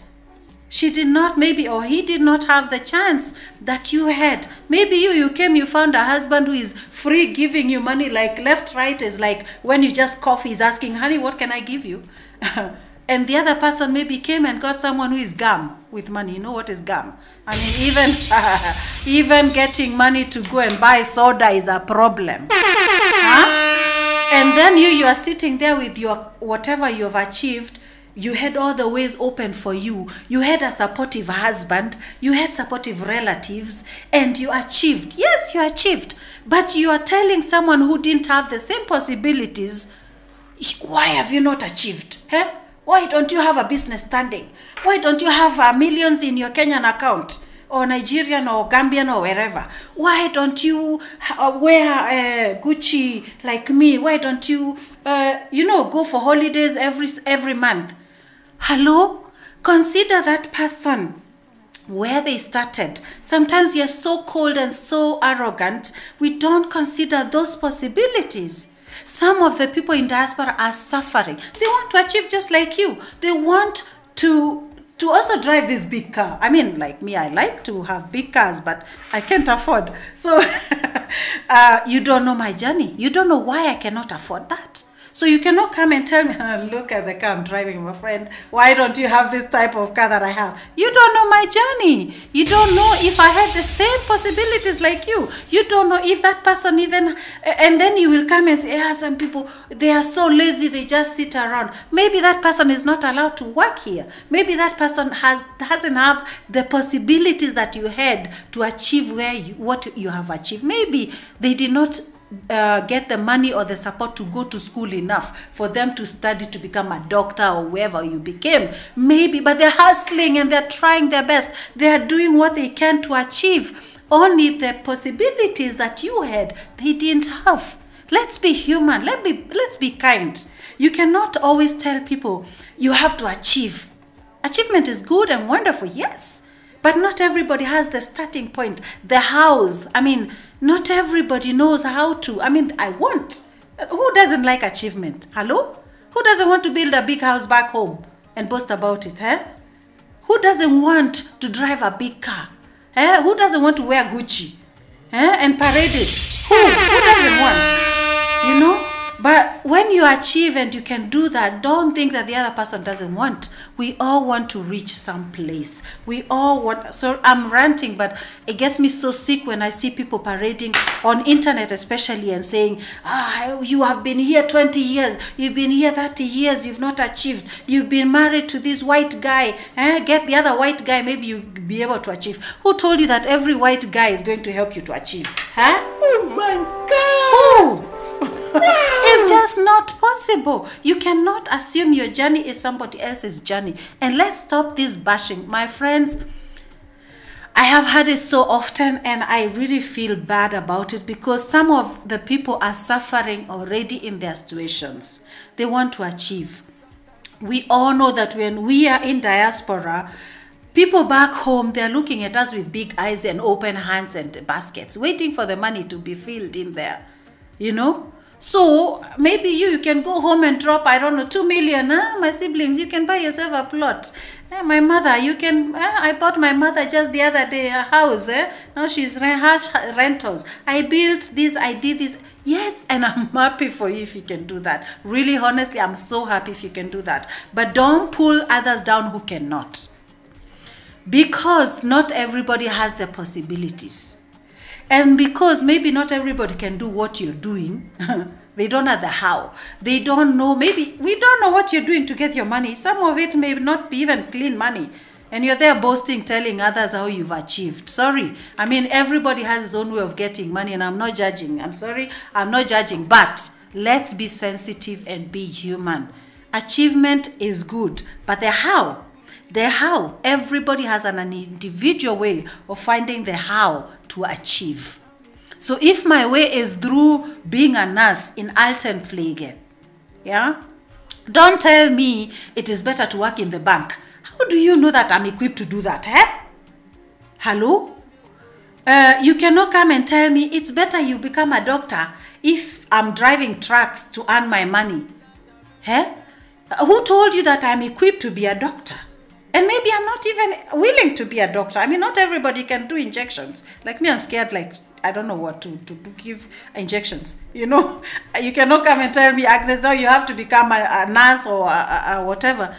S3: She did not, maybe, or he did not have the chance that you had. Maybe you came, you found a husband who is free, giving you money like left, right. Is like when you just cough, he's asking, honey, what can I give you? And the other person maybe came and got someone who is gum with money. You know what is gum? I mean, even getting money to go and buy soda is a problem. Huh? And then you are sitting there with your whatever you have achieved. You had all the ways open for you. You had a supportive husband. You had supportive relatives. And you achieved. Yes, you achieved. But you are telling someone who didn't have the same possibilities, why have you not achieved? Huh? Why don't you have a business standing? Why don't you have millions in your Kenyan account? Or Nigerian or Gambian or wherever? Why don't you wear Gucci like me? Why don't you, go for holidays every month? Hello? Consider that person, where they started. Sometimes we are so cold and so arrogant, we don't consider those possibilities. Some of the people in diaspora are suffering. They want to achieve just like you. They want to also drive this big car. I mean, like me, I like to have big cars, but I can't afford. So you don't know my journey. You don't know why I cannot afford that. So you cannot come and tell me, look at the car I'm driving, my friend. Why don't you have this type of car that I have? You don't know my journey. You don't know if I had the same possibilities like you. You don't know if that person even... And then you will come and say, yeah, some people, they are so lazy, they just sit around. Maybe that person is not allowed to work here. Maybe that person doesn't have the possibilities that you had to achieve what you have achieved. Maybe they did not... get the money or the support to go to school enough for them to study to become a doctor or whoever you became. Maybe, but they're hustling and they're trying their best. They are doing what they can to achieve. Only the possibilities that you had, they didn't have. Let's be human. Let's be kind. You cannot always tell people you have to achieve. Achievement is good and wonderful, yes. But not everybody has the starting point, the house. I mean, not everybody knows how to. I mean, I want. Who doesn't like achievement? Hello? Who doesn't want to build a big house back home and boast about it? Who doesn't want to drive a big car? Who doesn't want to wear Gucci and parade it? Who doesn't want? You know? But when you achieve and you can do that, don't think that the other person doesn't want. We all want to reach some place. We all want. So I'm ranting, but it gets me so sick when I see people parading on internet especially and saying, you have been here 20 years, you've been here 30 years, you've not achieved. You've been married to this white guy. Get the other white guy, maybe you'll be able to achieve. Who told you that every white guy is going to help you to achieve?
S4: Oh my God!
S3: Who? It's just not possible. You cannot assume your journey is somebody else's journey. And let's stop this bashing. My friends, I have had it so often and I really feel bad about it because some of the people are suffering already in their situations. They want to achieve. We all know that when we are in diaspora, people back home, they're looking at us with big eyes and open hands and baskets, waiting for the money to be filled in there, you know? So maybe you can go home and drop, I don't know, 2 million. My siblings, you can buy yourself a plot. My mother, you can, I bought my mother just the other day a house. Now she's has rentals. I built this, I did this. Yes, and I'm happy for you if you can do that. Really, honestly, I'm so happy if you can do that. But don't pull others down who cannot. Because not everybody has the possibilities. And because maybe not everybody can do what you're doing, they don't know the how. They don't know, maybe we don't know what you're doing to get your money. Some of it may not be even clean money. And you're there boasting, telling others how you've achieved. Sorry. I mean, everybody has his own way of getting money and I'm not judging. I'm sorry. I'm not judging. But let's be sensitive and be human. Achievement is good. But the how? The how. Everybody has an individual way of finding the how to achieve. So if my way is through being a nurse in Altenpflege, yeah, don't tell me it is better to work in the bank. How do you know that I'm equipped to do that? Hello? You cannot come and tell me it's better you become a doctor if I'm driving trucks to earn my money. Who told you that I'm equipped to be a doctor? And maybe I'm not even willing to be a doctor. I mean, not everybody can do injections. Like me, I'm scared, like, I don't know what to give injections. You know, you cannot come and tell me, Agnes, now you have to become a nurse or a whatever.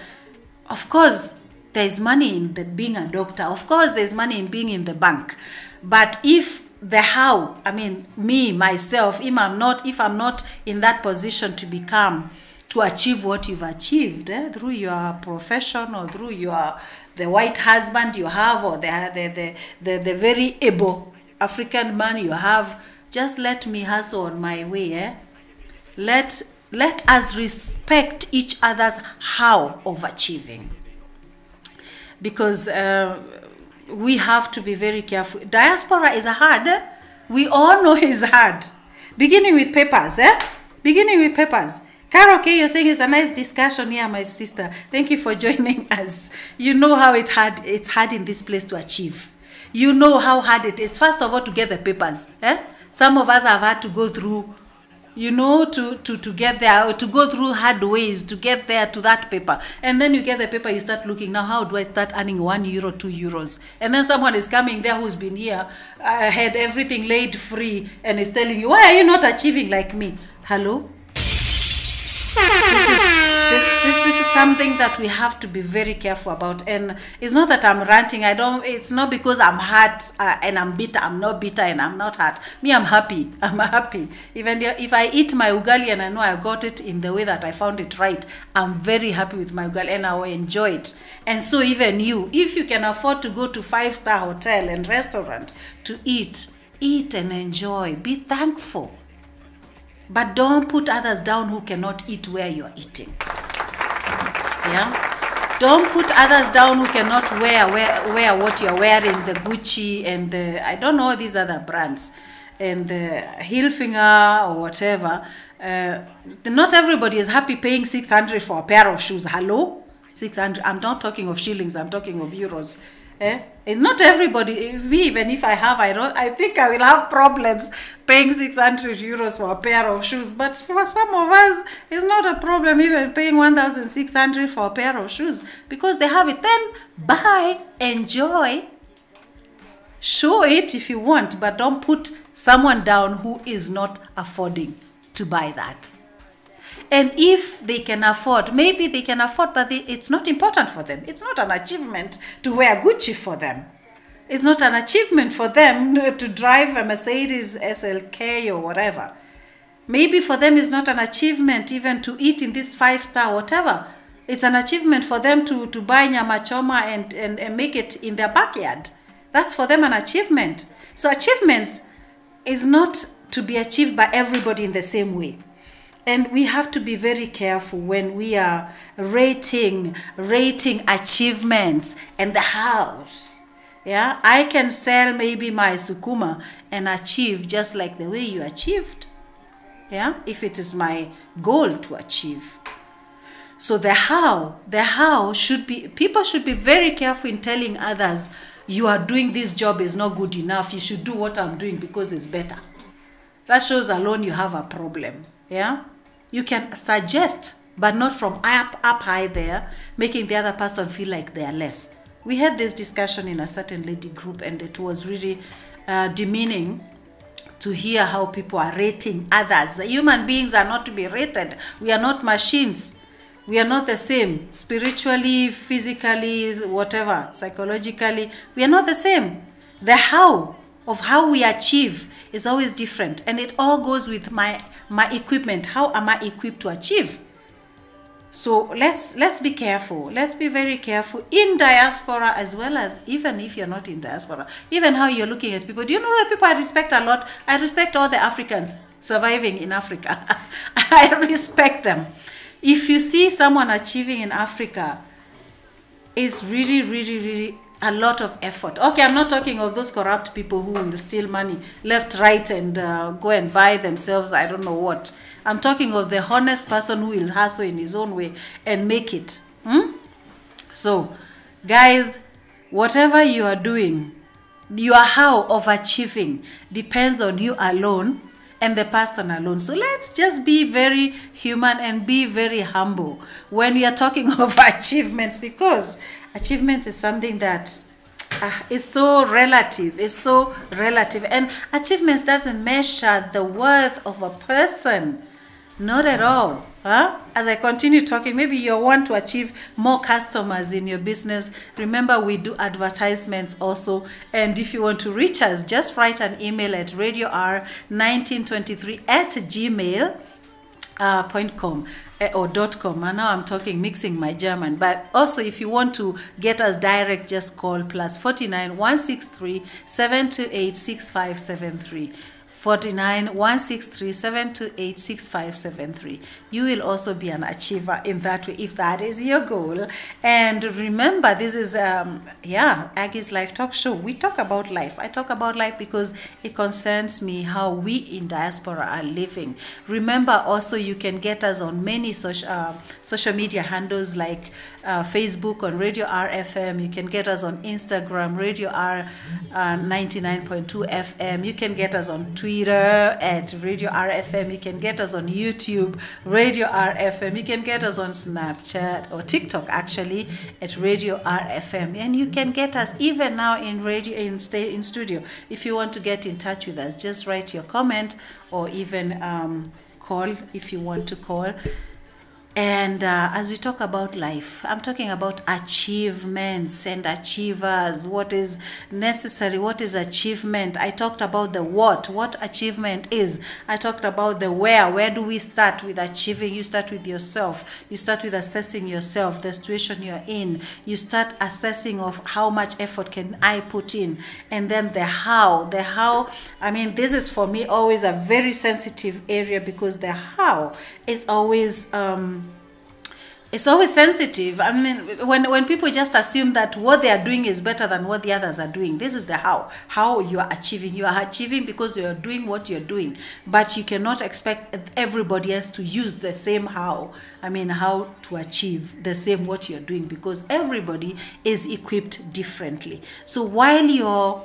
S3: Of course, there's money in being a doctor. Of course, there's money in being in the bank. But if the how, I mean, me, myself, if I'm not in that position to achieve what you've achieved through your profession or through the white husband you have or the very able African man you have, just let me hustle on my way. Let us respect each other's how of achieving, because we have to be very careful. Diaspora is hard. We all know it's hard. Beginning with papers. Beginning with papers. Karaoke, you're saying it's a nice discussion here, my sister. Thank you for joining us. You know how it's hard in this place to achieve. You know how hard it is. First of all, to get the papers. Some of us have had to go through, you know, to get there, or to go through hard ways to get there to that paper. And then you get the paper, you start looking, now how do I start earning €1, €2? And then someone is coming there who's been here, had everything laid free, and is telling you, why are you not achieving like me? Hello? This is something that we have to be very careful about. And it's not that I'm ranting. It's not because I'm hurt and I'm bitter. I'm not bitter and I'm not hurt. Me, I'm happy. I'm happy. Even if I eat my ugali and I know I got it in the way that I found it right, I'm very happy with my ugali and I will enjoy it. And so even you, if you can afford to go to 5-star hotel and restaurant to eat and enjoy. Be thankful. But don't put others down who cannot eat where you're eating. Yeah? Don't put others down who cannot wear what you're wearing, the Gucci and the, I don't know, these other brands, and the Hilfiger or whatever. Not everybody is happy paying 600 for a pair of shoes. Hello? 600. I'm not talking of shillings, I'm talking of euros. It's not everybody. Me, even if I think I will have problems paying 600 euros for a pair of shoes. But for some of us, it's not a problem even paying 1,600 for a pair of shoes because they have it. Then buy, enjoy, show it if you want, but don't put someone down who is not affording to buy that. And if they can afford, maybe they can afford, but it's not important for them. It's not an achievement to wear Gucci for them. It's not an achievement for them to drive a Mercedes SLK or whatever. Maybe for them it's not an achievement even to eat in this 5-star whatever. It's an achievement for them to buy nyama choma and make it in their backyard. That's for them an achievement. So achievements is not to be achieved by everybody in the same way. And we have to be very careful when we are rating achievements and the house. Yeah, I can sell maybe my sukuma and achieve just like the way you achieved. Yeah, if it is my goal to achieve. So the how should be, people should be very careful in telling others, you are doing this job is not good enough. You should do what I'm doing because it's better. That shows alone you have a problem. Yeah, you can suggest, but not from up high there, making the other person feel like they are less. We had this discussion in a certain lady group, and it was really demeaning to hear how people are rating others. Human beings are not to be rated. We are not machines. We are not the same. Spiritually, physically, whatever, psychologically, we are not the same. The how of how we achieve is always different, and it all goes with my equipment. How am I equipped to achieve? So let's be careful. Let's be very careful in diaspora as well as even if you're not in diaspora. Even how you're looking at people. Do you know that people I respect a lot? I respect all the Africans surviving in Africa. I respect them. If you see someone achieving in Africa, it's really, really, really a lot of effort. Okay, I'm not talking of those corrupt people who will steal money left, right, and go and buy themselves, I don't know what. I'm talking of the honest person who will hustle in his own way and make it. So, guys, whatever you are doing, your how of achieving depends on you alone and the person alone. So let's just be very human and be very humble when we are talking of achievements, because achievements is something that is so relative. It's so relative. And achievements doesn't measure the worth of a person. Not at all. As I continue talking, maybe you want to achieve more customers in your business. Remember, we do advertisements also. And if you want to reach us, just write an email at radior1923@gmail.com or .com. And now I'm mixing my German. But also, if you want to get us direct, just call +49 163 728 6573. 49 163 728 6573. You will also be an achiever in that way if that is your goal. And remember, this is AGGYS Life Talk Show. We talk about life. I talk about life because it concerns me how we in diaspora are living. Remember, also you can get us on many social media handles like Facebook on Radio RFM. You can get us on Instagram, Radio R 99.2 FM. You can get us on Twitter at Radio RFM. You can get us on YouTube, Radio RFM. You can get us on Snapchat or TikTok actually at Radio RFM. And you can get us even now in radio in studio. If you want to get in touch with us, just write your comment or even call if you want to call. And as we talk about life, I'm talking about achievements and achievers. What is necessary? What is achievement? I talked about the what achievement is. I talked about the where. Where do we start with achieving? You start with yourself. You start with assessing yourself, the situation you're in. You start assessing of how much effort can I put in. And then the how. The how, I mean, this is for me always a very sensitive area because the how is always it's always sensitive. I mean, when people just assume that what they are doing is better than what the others are doing, this is the how you are achieving. You are achieving because you are doing what you're doing, but you cannot expect everybody else to use the same how to achieve the same what you're doing, because everybody is equipped differently. So while you're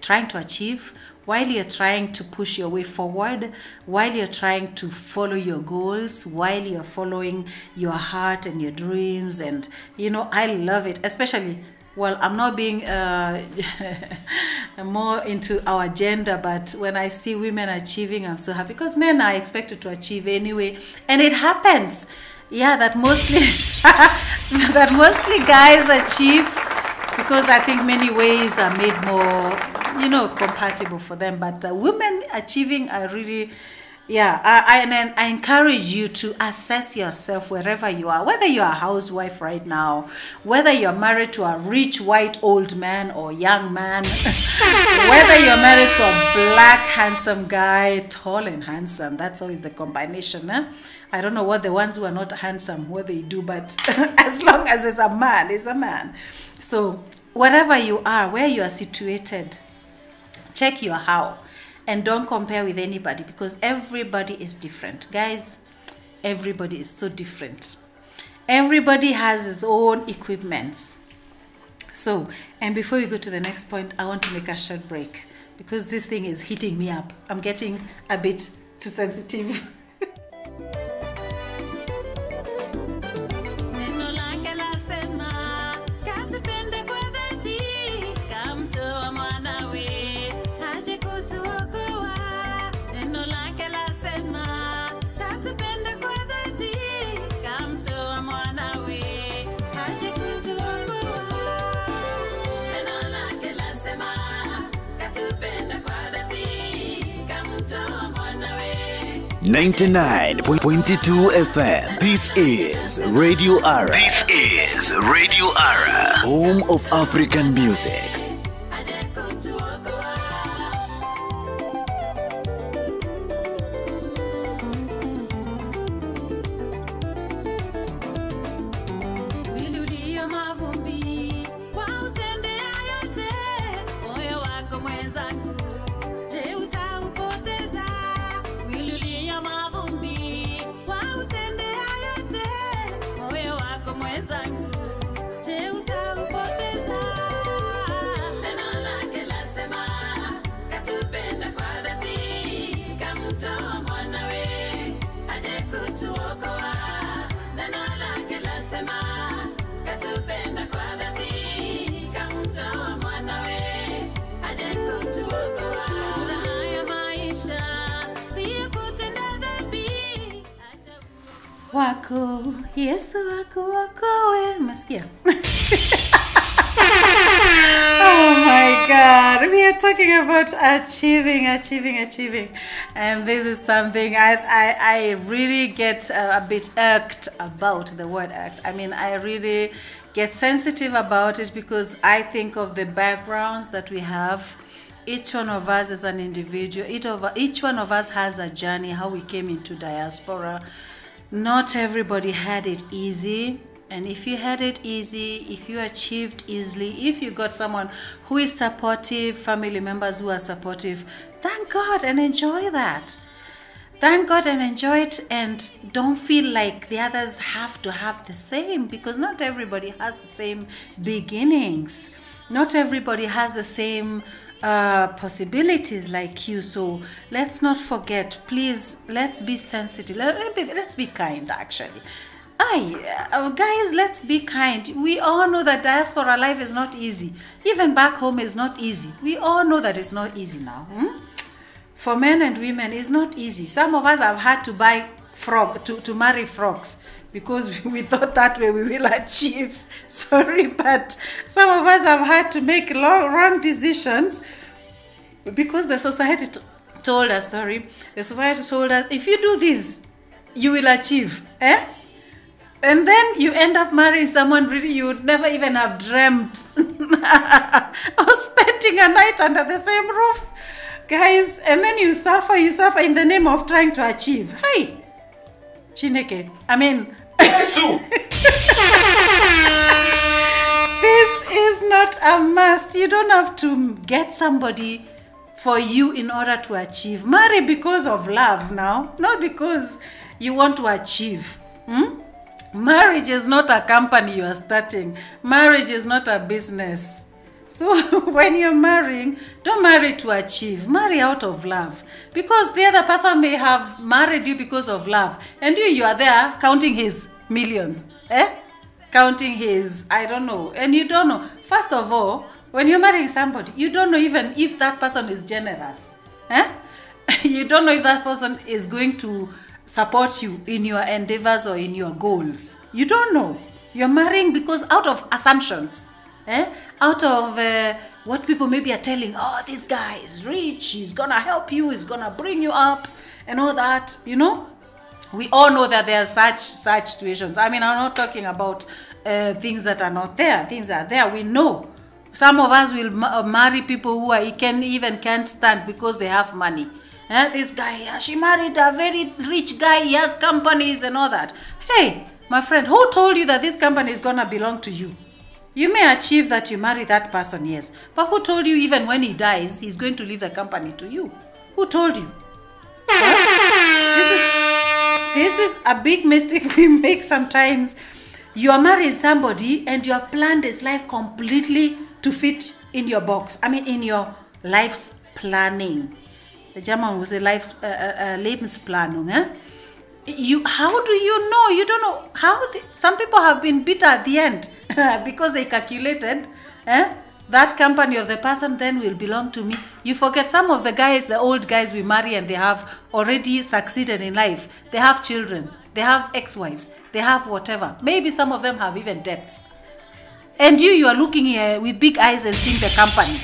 S3: trying to achieve, while you're trying to push your way forward, while you're trying to follow your goals, while you're following your heart and your dreams, and I love it, especially, well, I'm not being more into our gender, but when I see women achieving, I'm so happy, because men are expected to achieve anyway, and it happens, that mostly guys achieve, because I think many ways are made more compatible for them. But the women achieving are really, I encourage you to assess yourself wherever you are, whether you're a housewife right now, whether you're married to a rich white old man or young man, whether you're married to a black handsome guy, tall and handsome. That's always the combination. I don't know what the ones who are not handsome, what they do, but as long as it's a man, it's a man. So wherever you are, where you are situated, check your how, and don't compare with anybody, because everybody is different. Guys, everybody is so different. Everybody has his own equipments. So, and before we go to the next point, I want to make a short break, because this thing is hitting me up. I'm getting a bit too sensitive.
S1: .22 FM. This is Radio Ara.
S7: This is Radio Ara,
S1: home of African music.
S3: Wako, Yesu wako we, masikia. Oh my God, we are talking about achieving, and this is something I really get a bit irked about, the word irked. I mean, I really get sensitive about it, because I think of the backgrounds that we have. Each one of us is an individual. Each one of us has a journey, how we came into diaspora. Not everybody had it easy, and if you had it easy, if you achieved easily, if you got someone who is supportive, family members who are supportive, thank God and enjoy that. Thank God and enjoy it, and don't feel like the others have to have the same, because not everybody has the same beginnings. Not everybody has the same possibilities like you. So let's not forget, please, let's be sensitive, let's be kind. Actually, guys, let's be kind. We all know that diaspora life is not easy. Even back home is not easy. We all know that it's not easy now. For men and women, it's not easy. Some of us have had to buy to marry frogs, because we thought that way we will achieve. Sorry, but some of us have had to make wrong decisions, because the society told us, if you do this, you will achieve. And then you end up marrying someone really you would never even have dreamt of spending a night under the same roof. Guys, and then you suffer in the name of trying to achieve. Hey, Chineke, I mean, This is not a must. You don't have to get somebody for you in order to achieve. Marry because of love now, not because you want to achieve. Marriage is not a company you are starting. Marriage is not a business. So when you're marrying, don't marry to achieve. Marry out of love. Because the other person may have married you because of love. And you are there counting his millions. Counting his, I don't know. And you don't know. First of all, when you're marrying somebody, you don't know even if that person is generous. You don't know if that person is going to support you in your endeavors or in your goals. You don't know. You're marrying because out of assumptions. Out of what people maybe are telling, oh, this guy is rich, he's gonna help you, he's gonna bring you up, and all that, you know. We all know that there are such situations. I mean, I'm not talking about things that are not there. Things are there. We know. Some of us will marry people who can't stand because they have money. This guy, she married a very rich guy, he has companies and all that. Hey, my friend, who told you that this company is gonna belong to you? You may achieve that you marry that person, yes. But who told you even when he dies, he's going to leave the company to you? Who told you? This is a big mistake we make sometimes. You are marrying somebody and you have planned his life completely to fit in your box. I mean, in your life's planning. The German will say Lebensplanung. How do you know? You don't know how. Some people have been bitter at the end because they calculated that company of the person then will belong to me. You forget some of the guys, the old guys we marry, and they have already succeeded in life. They have children, they have ex-wives, they have whatever. Maybe some of them have even debts. And you are looking here with big eyes and seeing the company.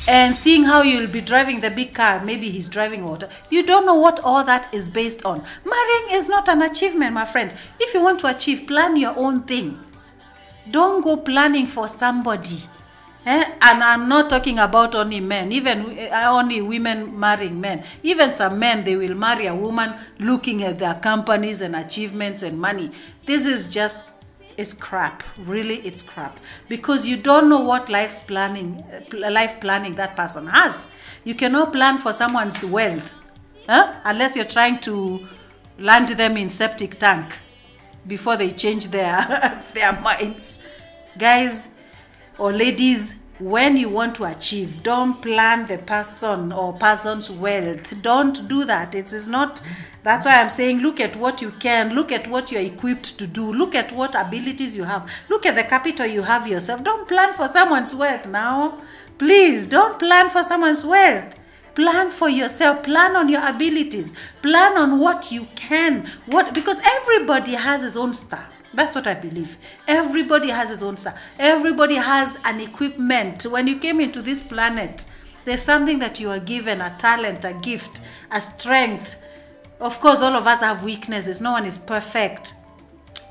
S3: And seeing how you'll be driving the big car, maybe he's driving water. You don't know what all that is based on. Marrying is not an achievement, my friend. If you want to achieve, plan your own thing. Don't go planning for somebody. And I'm not talking about only men, even only women marrying men. Even some men, they will marry a woman looking at their companies and achievements and money. This is just... it's crap. Really, it's crap. Because you don't know what life planning that person has. You cannot plan for someone's wealth. Unless you're trying to land them in septic tank before they change their minds. Guys or ladies, when you want to achieve, don't plan the person or person's wealth. Don't do that. It is not... That's why I'm saying look at what you can, look at what you're equipped to do, look at what abilities you have, look at the capital you have yourself. Don't plan for someone's wealth now. Please, don't plan for someone's wealth. Plan for yourself, plan on your abilities, plan on what you can. Because everybody has his own star. That's what I believe. Everybody has his own star. Everybody has an equipment. When you came into this planet, there's something that you are given, a talent, a gift, a strength. Of course, all of us have weaknesses. No one is perfect.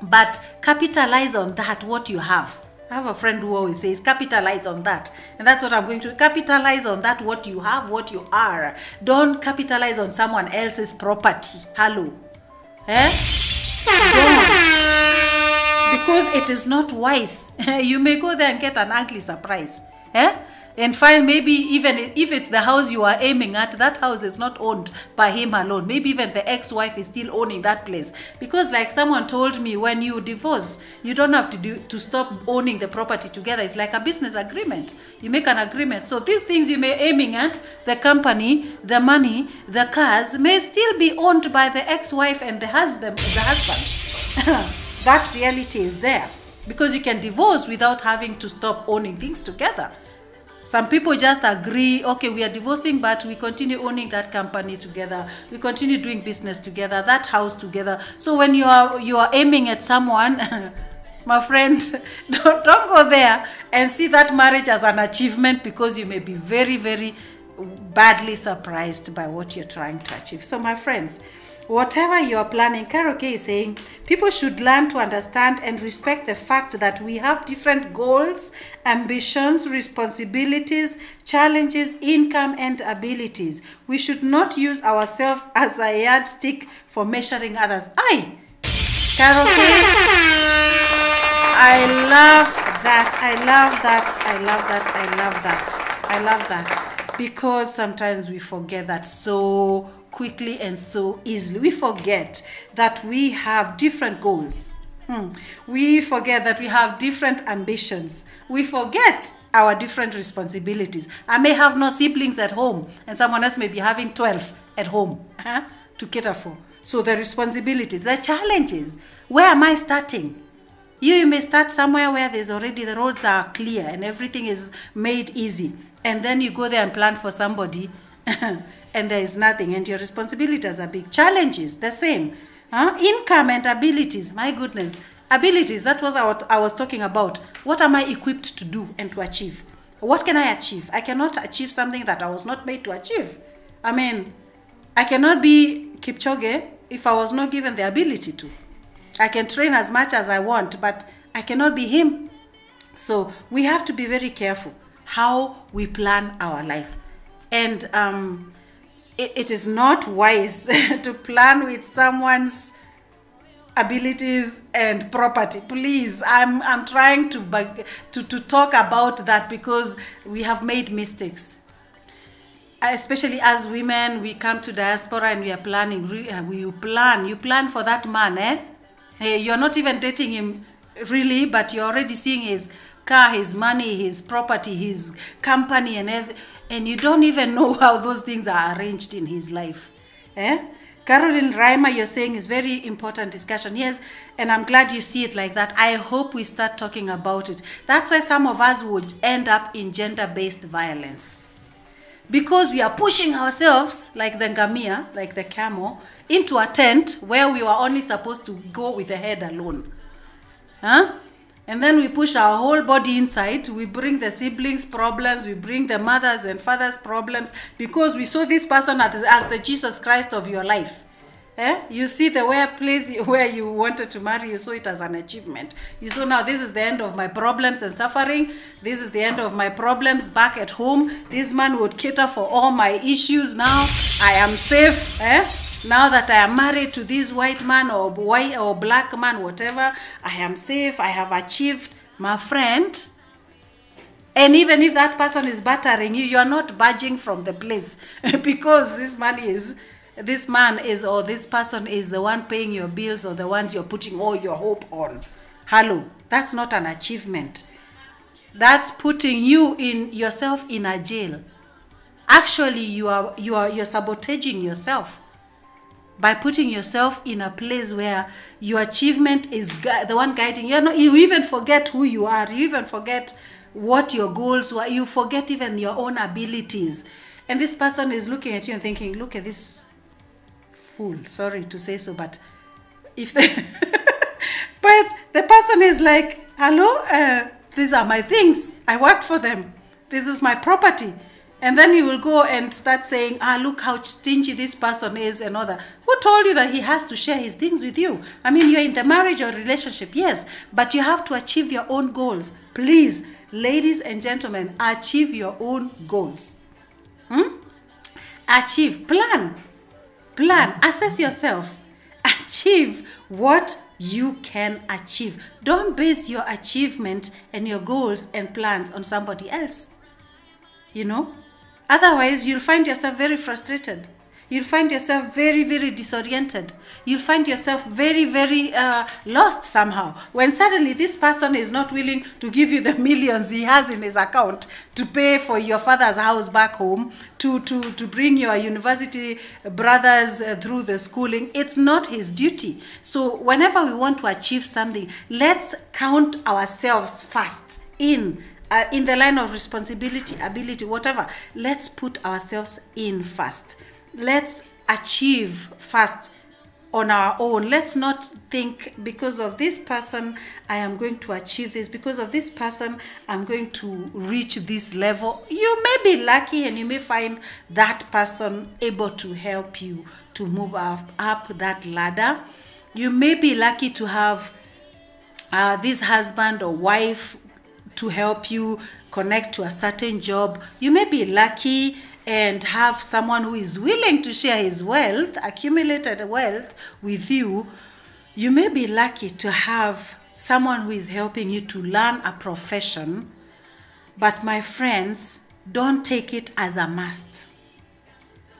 S3: But capitalize on that, what you have. I have a friend who always says, capitalize on that. And that's what I'm going to capitalize on that, what you have, what you are. Don't capitalize on someone else's property. Hello. Don't. Because it is not wise. You may go there and get an ugly surprise. And find maybe even if it's the house you are aiming at, that house is not owned by him alone. Maybe even the ex-wife is still owning that place. Because like someone told me, when you divorce, you don't have to stop owning the property together. It's like a business agreement. You make an agreement. So these things you may aiming at, the company, the money, the cars, may still be owned by the ex-wife and the husband. That reality is there. Because you can divorce without having to stop owning things together. Some people just agree, okay, we are divorcing, but we continue owning that company together. We continue doing business together, that house together. So when you are aiming at someone, my friend, don't go there and see that marriage as an achievement, because you may be very, very badly surprised by what you're trying to achieve. So my friends, whatever you're planning, Karaoke is saying, people should learn to understand and respect the fact that we have different goals, ambitions, responsibilities, challenges, income, and abilities. We should not use ourselves as a yardstick for measuring others. Aye, Carol K, I love that. I love that. Because sometimes we forget that so quickly and so easily. We forget that we have different goals. We forget that we have different ambitions. We forget our different responsibilities. I may have no siblings at home, and someone else may be having 12 at home to cater for. So the responsibilities, the challenges, where am I starting? You may start somewhere where there's already, the roads are clear and everything is made easy. And then you go there and plan for somebody and there is nothing. And your responsibilities are big. Challenges, the same. Income and abilities, my goodness. Abilities, that was what I was talking about. What am I equipped to do and to achieve? What can I achieve? I cannot achieve something that I was not made to achieve. I mean, I cannot be Kipchoge if I was not given the ability to. I can train as much as I want, but I cannot be him. So we have to be very careful how we plan our life. And it is not wise to plan with someone's abilities and property. Please, I'm trying to talk about that because we have made mistakes. Especially as women, we come to diaspora and we are planning. You plan for that man, Hey, you're not even dating him really, but you're already seeing his car, his money, his property, his company, and you don't even know how those things are arranged in his life. Caroline Reimer, you're saying is very important discussion. Yes, and I'm glad you see it like that. I hope we start talking about it. That's why some of us would end up in gender-based violence. Because we are pushing ourselves, like the ngamia, like the camel, into a tent where we were only supposed to go with the head alone. And then we push our whole body inside. We bring the siblings' problems. We bring the mothers' and fathers' problems because we saw this person as the Jesus Christ of your life. You see the place where you wanted to marry, you saw it as an achievement. You saw now this is the end of my problems and suffering. This is the end of my problems back at home. This man would cater for all my issues. Now I am safe. Now that I am married to this white man or white or black man, whatever, I am safe. I have achieved, my friend. And even if that person is battering you, you are not budging from the place because this man is or this person is the one paying your bills or the ones you're putting all your hope on. Hello, that's not an achievement. That's putting yourself in a jail. Actually, you're sabotaging yourself by putting yourself in a place where your achievement is the one guiding you. You even forget who you are. You even forget what your goals were. You forget even your own abilities. And this person is looking at you and thinking, look at this fool. Sorry to say so, but but the person is like, hello, these are my things. I worked for them. This is my property. And then you will go and start saying, look how stingy this person is and all that. Who told you that he has to share his things with you? I mean, you're in the marriage or relationship, yes, but you have to achieve your own goals. Please, ladies and gentlemen, achieve your own goals. Achieve, plan, assess yourself, achieve what you can achieve. Don't base your achievement and your goals and plans on somebody else. Otherwise, you'll find yourself very frustrated. You'll find yourself very, very disoriented. You'll find yourself very, very lost somehow. When suddenly this person is not willing to give you the millions he has in his account to pay for your father's house back home, to bring your university brothers through the schooling, it's not his duty. So whenever we want to achieve something, let's count ourselves first in the line of responsibility, ability, whatever. Let's put ourselves in first. Let's achieve first on our own. Let's not think, because of this person, I am going to achieve this. Because of this person, I'm going to reach this level. You may be lucky and you may find that person able to help you to move up that ladder. You may be lucky to have this husband or wife to help you connect to a certain job. You may be lucky and have someone who is willing to share his wealth, accumulated wealth, with you You may be lucky to have someone who is helping you to learn a profession, but my friends, don't take it as a must.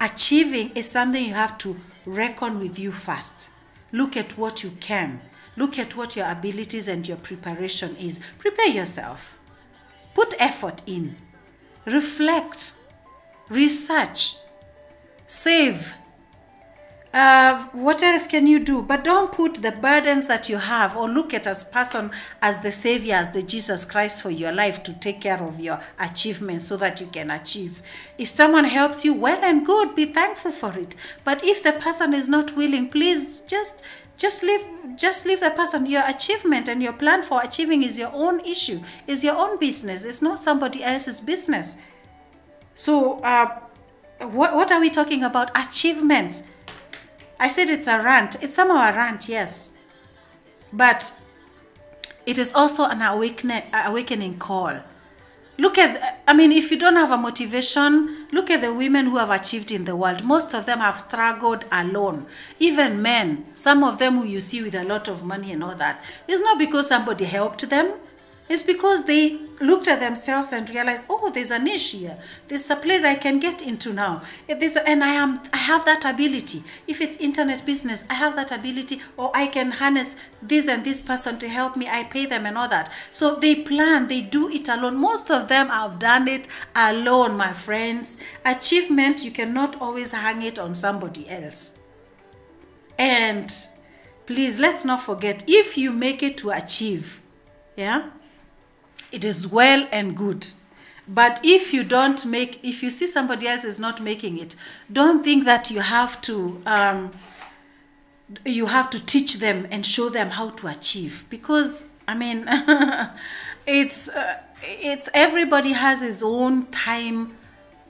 S3: Achieving is something you have to reckon with you first. Look at what you can. Look at what your abilities and your preparation is. Prepare yourself. Put effort in. Reflect. Research. Save. What else can you do? But don't put the burdens that you have or look at a person as the Savior, as the Jesus Christ for your life to take care of your achievements so that you can achieve. If someone helps you, well and good, be thankful for it. But if the person is not willing, please just leave the person. Your achievement and your plan for achieving is your own issue, is your own business. It's not somebody else's business. So what are we talking about? Achievements. I said it's a rant. It's somehow a rant, yes. But it is also an awakening call. Look at, if you don't have a motivation, look at the women who have achieved in the world. Most of them have struggled alone. Even men, some of them who you see with a lot of money and all that, it's not because somebody helped them. It's because they looked at themselves and realized, oh, there's a niche here. There's a place I can get into now. And I have that ability. If it's internet business, I have that ability, or I can harness this and this person to help me. I pay them and all that. So they plan, they do it alone. Most of them have done it alone, my friends. Achievement, you cannot always hang it on somebody else. And please, let's not forget, if you make it to achieve, yeah, it is well and good. But if you see somebody else is not making it, don't think that you have to teach them and show them how to achieve. Because it's everybody has his own time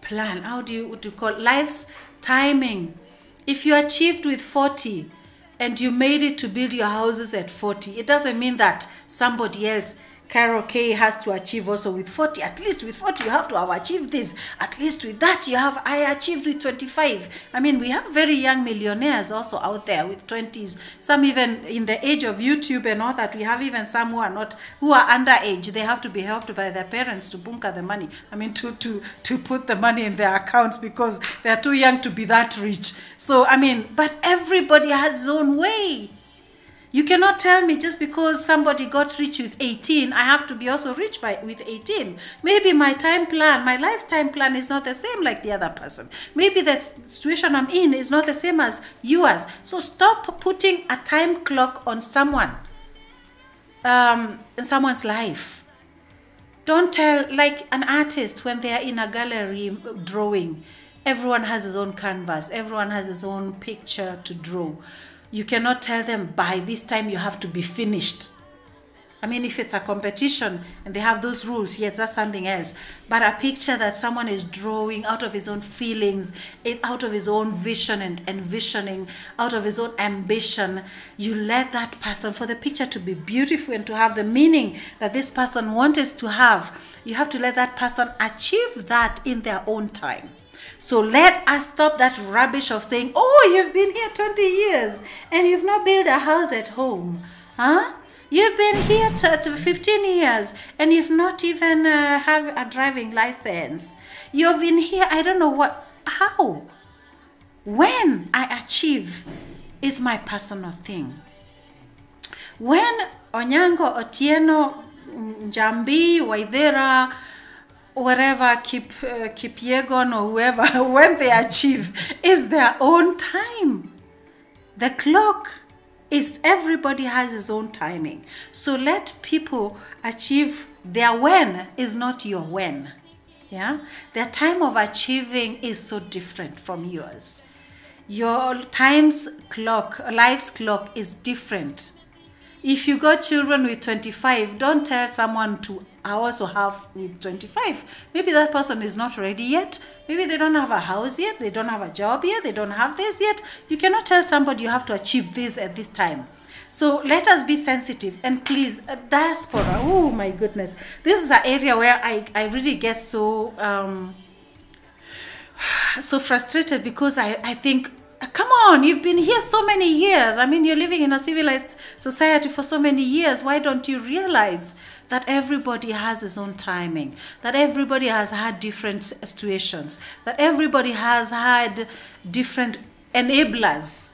S3: plan. How do you call it? Life's timing. If you achieved with 40 and you made it to build your houses at 40, it doesn't mean that somebody else, Carol K, has to achieve also with 40. At least with 40 you have to have achieved this. At least with that I achieved with 25. We have very young millionaires also out there with 20s. Some even in the age of YouTube and all that. We have even some who are underage. They have to be helped by their parents to bunker the money. To put the money in their accounts because they're too young to be that rich. So but everybody has his own way. You cannot tell me just because somebody got rich with 18, I have to be also rich with 18. Maybe my lifetime plan is not the same like the other person. Maybe the situation I'm in is not the same as yours. So stop putting a time clock on someone, in someone's life. Don't tell, like an artist when they are in a gallery drawing, everyone has his own canvas, everyone has his own picture to draw. You cannot tell them by this time you have to be finished. If it's a competition and they have those rules, yes, that's something else. But a picture that someone is drawing out of his own feelings, out of his own vision and envisioning, out of his own ambition, you let that person, for the picture to be beautiful and to have the meaning that this person wanted to have, you have to let that person achieve that in their own time. So let us stop that rubbish of saying, oh, you've been here 20 years and you've not built a house at home. You've been here 15 years and you've not even have a driving license. You've been here, I don't know what, how? When I achieve is my personal thing. When Onyango, Otieno, Njambi, Waithera, whatever, Kipyegon or whoever, when they achieve, is their own time. The clock is, everybody has his own timing. So let people achieve. Their when is not your when. Yeah? Their time of achieving is so different from yours. Your life's clock is different. If you got children with 25, don't tell someone to also have with 25. Maybe that person is not ready yet. Maybe they don't have a house yet. They don't have a job yet. They don't have this yet. You cannot tell somebody you have to achieve this at this time. So let us be sensitive. And please, diaspora, oh my goodness. This is an area where I really get so frustrated because I think Come on, you've been here so many years. I mean, you're living in a civilized society for so many years. Why don't you realize that everybody has his own timing, that everybody has had different situations, that everybody has had different enablers?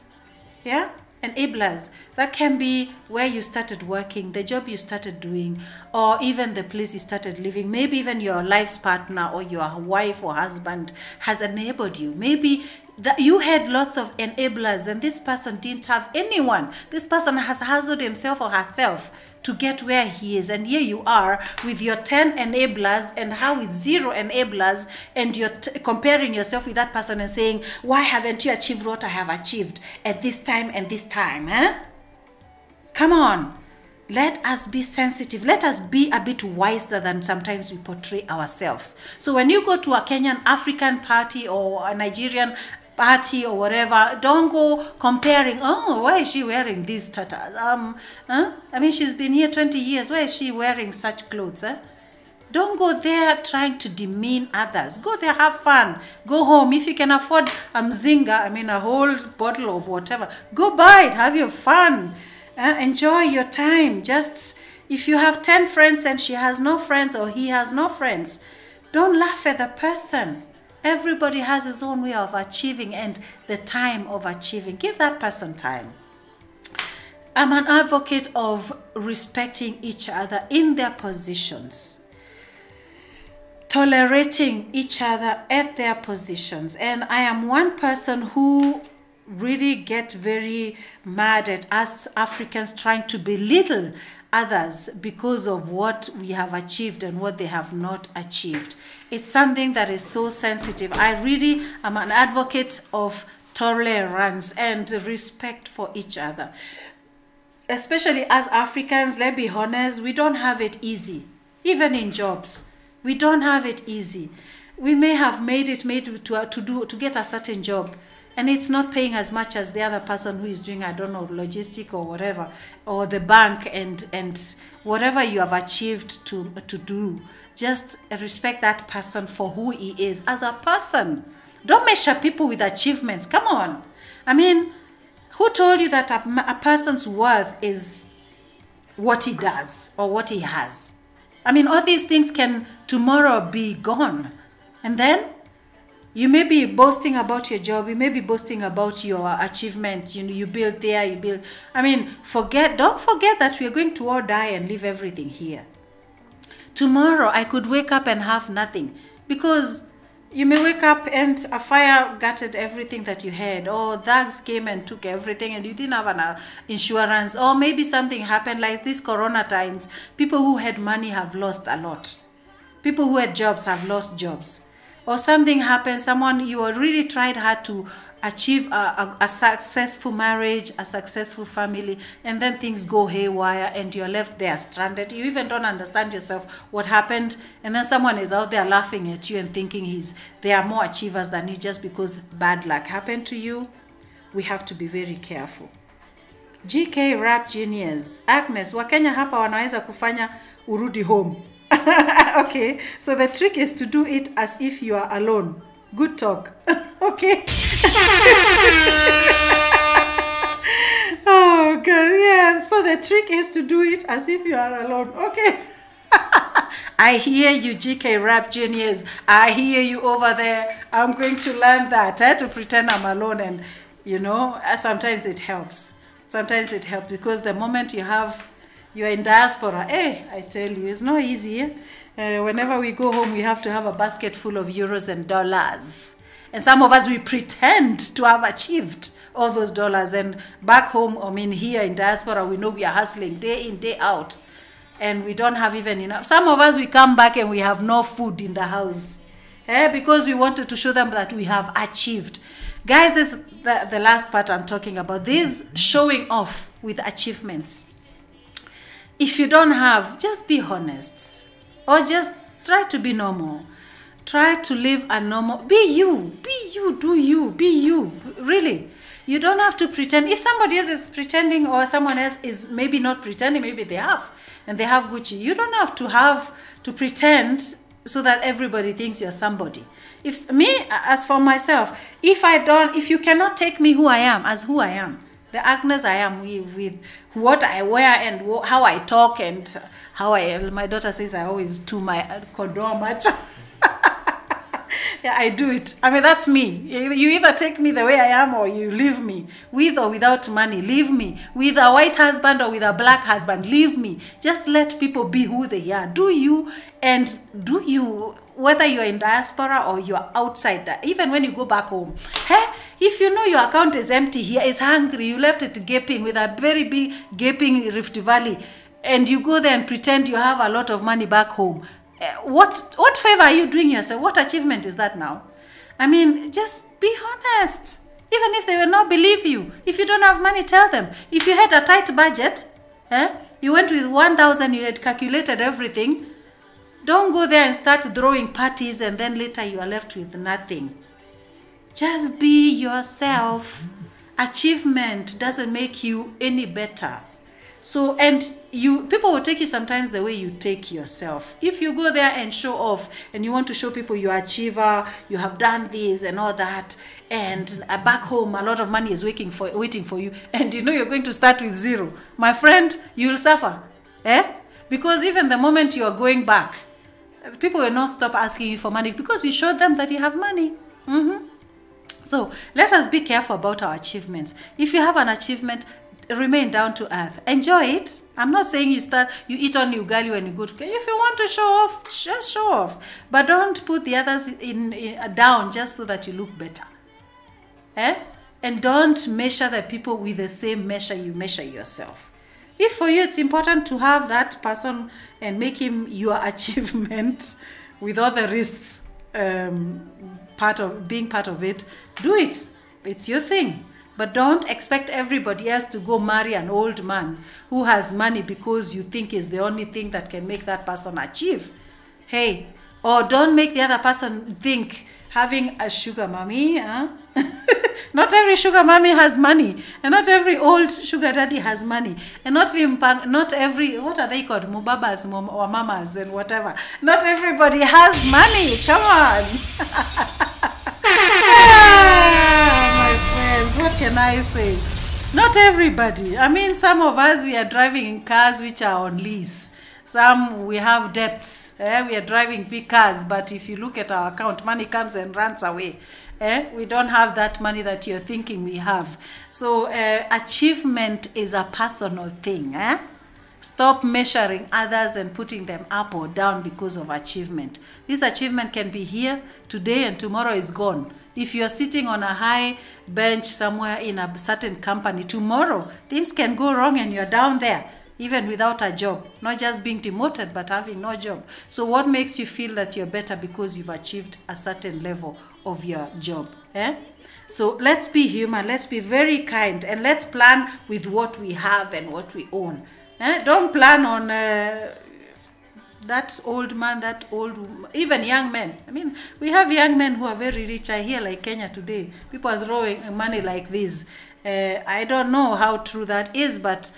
S3: Yeah? Enablers. That can be where you started working, the job you started doing, or even the place you started living. Maybe even your life's partner or your wife or husband has enabled you. Maybe that you had lots of enablers and this person didn't have anyone. This person has hustled himself or herself to get where he is, and here you are with your 10 enablers and how with 0 enablers, and you're comparing yourself with that person and saying, why haven't you achieved what I have achieved at this time and this time? Come on, let us be sensitive. Let us be a bit wiser than sometimes we portray ourselves. So when you go to a Kenyan African party or a Nigerian party or whatever, don't go comparing, oh, why is she wearing these tatters? I mean, she's been here 20 years. Why is she wearing such clothes? Don't go there trying to demean others. Go there, have fun. Go home. If you can afford a mzinga, I mean a whole bottle of whatever, go buy it. Have your fun. Enjoy your time. Just, if you have 10 friends and she has no friends or he has no friends, don't laugh at the person. Everybody has his own way of achieving and the time of achieving. Give that person time. I'm an advocate of respecting each other in their positions, tolerating each other at their positions. And I am one person who really get very mad at us Africans trying to belittle others because of what we have achieved and what they have not achieved. It's something that is so sensitive. I really am an advocate of tolerance and respect for each other. Especially as Africans, let's be honest, we don't have it easy. Even in jobs, we don't have it easy. We may have made to get a certain job, and it's not paying as much as the other person who is doing, I don't know, logistic or whatever, or the bank, and whatever you have achieved to do. Just respect that person for who he is as a person. Don't measure people with achievements. Come on. I mean, who told you that a person's worth is what he does or what he has? I mean, all these things can tomorrow be gone. And then you may be boasting about your job. You may be boasting about your achievement. You know, you build there, you build. I mean, don't forget that we are going to all die and leave everything here. Tomorrow, I could wake up and have nothing, because you may wake up and a fire gutted everything that you had, or thugs came and took everything and you didn't have an insurance, or maybe something happened like this corona times. People who had money have lost a lot. People who had jobs have lost jobs. Or something happened, you really tried hard to achieve a successful marriage, a successful family, and then things go haywire and you're left there stranded. You even don't understand yourself what happened, and then someone is out there laughing at you and thinking they are more achievers than you just because bad luck happened to you. We have to be very careful. GK Rap Genius, Agnes, Wakenya hapa wanaweza kufanya urudi home. Okay, so the trick is to do it as if you are alone. Good talk. Okay. Oh, God. Yeah. So the trick is to do it as if you are alone. Okay. I hear you, GK Rap Genius. I hear you over there. I'm going to learn that. To pretend I'm alone. And, sometimes it helps. Sometimes it helps because the moment you're in diaspora, I tell you, it's not easy. Whenever we go home, we have to have a basket full of euros and dollars. And some of us, we pretend to have achieved all those dollars. And back home, here in diaspora, we know we are hustling day in, day out. And we don't have even enough. Some of us, we come back and we have no food in the house. Because we wanted to show them that we have achieved. Guys, this is the last part I'm talking about. This showing off with achievements. If you don't have, just be honest. Or just try to be normal. Try to live a normal, be you, do you, be you, really. You don't have to pretend. If somebody else is pretending or someone else is maybe not pretending, maybe they have, and they have Gucci. You don't have to pretend so that everybody thinks you're somebody. If me, as for myself, if you cannot take me who I am, as who I am, the Agnes I am, with what I wear and how I talk and how my daughter says I always do my condom much. Yeah, I do it. I mean, that's me. You either take me the way I am or you leave me. With or without money, leave me. With a white husband or with a black husband, leave me. Just let people be who they are. Do you, whether you're in diaspora or you're outside that, even when you go back home. If you know your account is empty here, is hungry, you left it gaping with a very big gaping Rift Valley, and you go there and pretend you have a lot of money back home. What favor are you doing yourself? What achievement is that now? I mean, just be honest. Even if they will not believe you. If you don't have money, tell them. If you had a tight budget, you went with 1,000, you had calculated everything, don't go there and start throwing parties and then later you are left with nothing. Just be yourself. Achievement doesn't make you any better. So, and people will take you sometimes the way you take yourself. If you go there and show off and you want to show people you're an achiever, you have done this and all that, and back home a lot of money is waiting for you, and you know you're going to start with zero, my friend, you'll suffer. Because even the moment you are going back, people will not stop asking you for money because you showed them that you have money. So let us be careful about our achievements. If you have an achievement, remain down to earth. Enjoy it. I'm not saying you eat on ugali when you go to Kenya. If you want to show off, just show off. But don't put the others down just so that you look better. And don't measure the people with the same measure you measure yourself. If for you it's important to have that person and make him your achievement with all the risks, being part of it, do it. It's your thing. But don't expect everybody else to go marry an old man who has money because you think is the only thing that can make that person achieve. Or don't make the other person think having a sugar mommy. Not every sugar mommy has money. And not every old sugar daddy has money. And not every, what are they called? Mubabas or mamas and whatever. Not everybody has money. Come on. My friends, what can I say? Not everybody. I mean, some of us, we are driving in cars which are on lease. Some, we have debts. We are driving big cars, but if you look at our account, money comes and runs away. We don't have that money that you're thinking we have. So achievement is a personal thing. Stop measuring others and putting them up or down because of achievement. This achievement can be here today and tomorrow is gone. If you're sitting on a high bench somewhere in a certain company, tomorrow things can go wrong and you're down there, even without a job. Not just being demoted, but having no job. So what makes you feel that you're better because you've achieved a certain level of your job? So let's be human, let's be very kind, and let's plan with what we have and what we own. Don't plan on that old man, even young men. I mean, we have young men who are very rich. I hear like Kenya today, people are throwing money like this. I don't know how true that is, but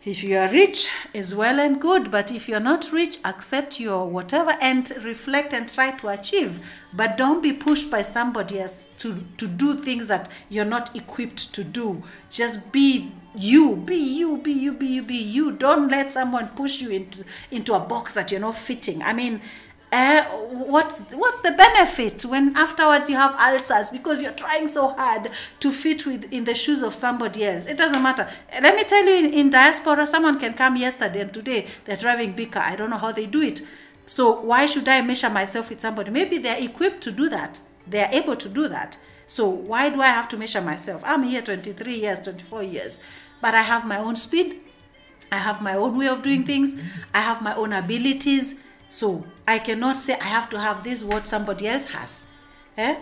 S3: if you are rich, is well and good. But if you're not rich, accept your whatever and reflect and try to achieve. But don't be pushed by somebody else to do things that you're not equipped to do. Just be you. Be you. Don't let someone push you into a box that you're not fitting. I mean, what's the benefit when afterwards you have ulcers because you're trying so hard to fit in the shoes of somebody else? It doesn't matter. Let me tell you, in diaspora, someone can come yesterday and today they're driving big car. I don't know how they do it. So why should I measure myself with somebody? Maybe they're equipped to do that. They're able to do that. So why do I have to measure myself? I'm here 23 years, 24 years, but I have my own speed. I have my own way of doing things. I have my own abilities. So I cannot say I have to have this what somebody else has,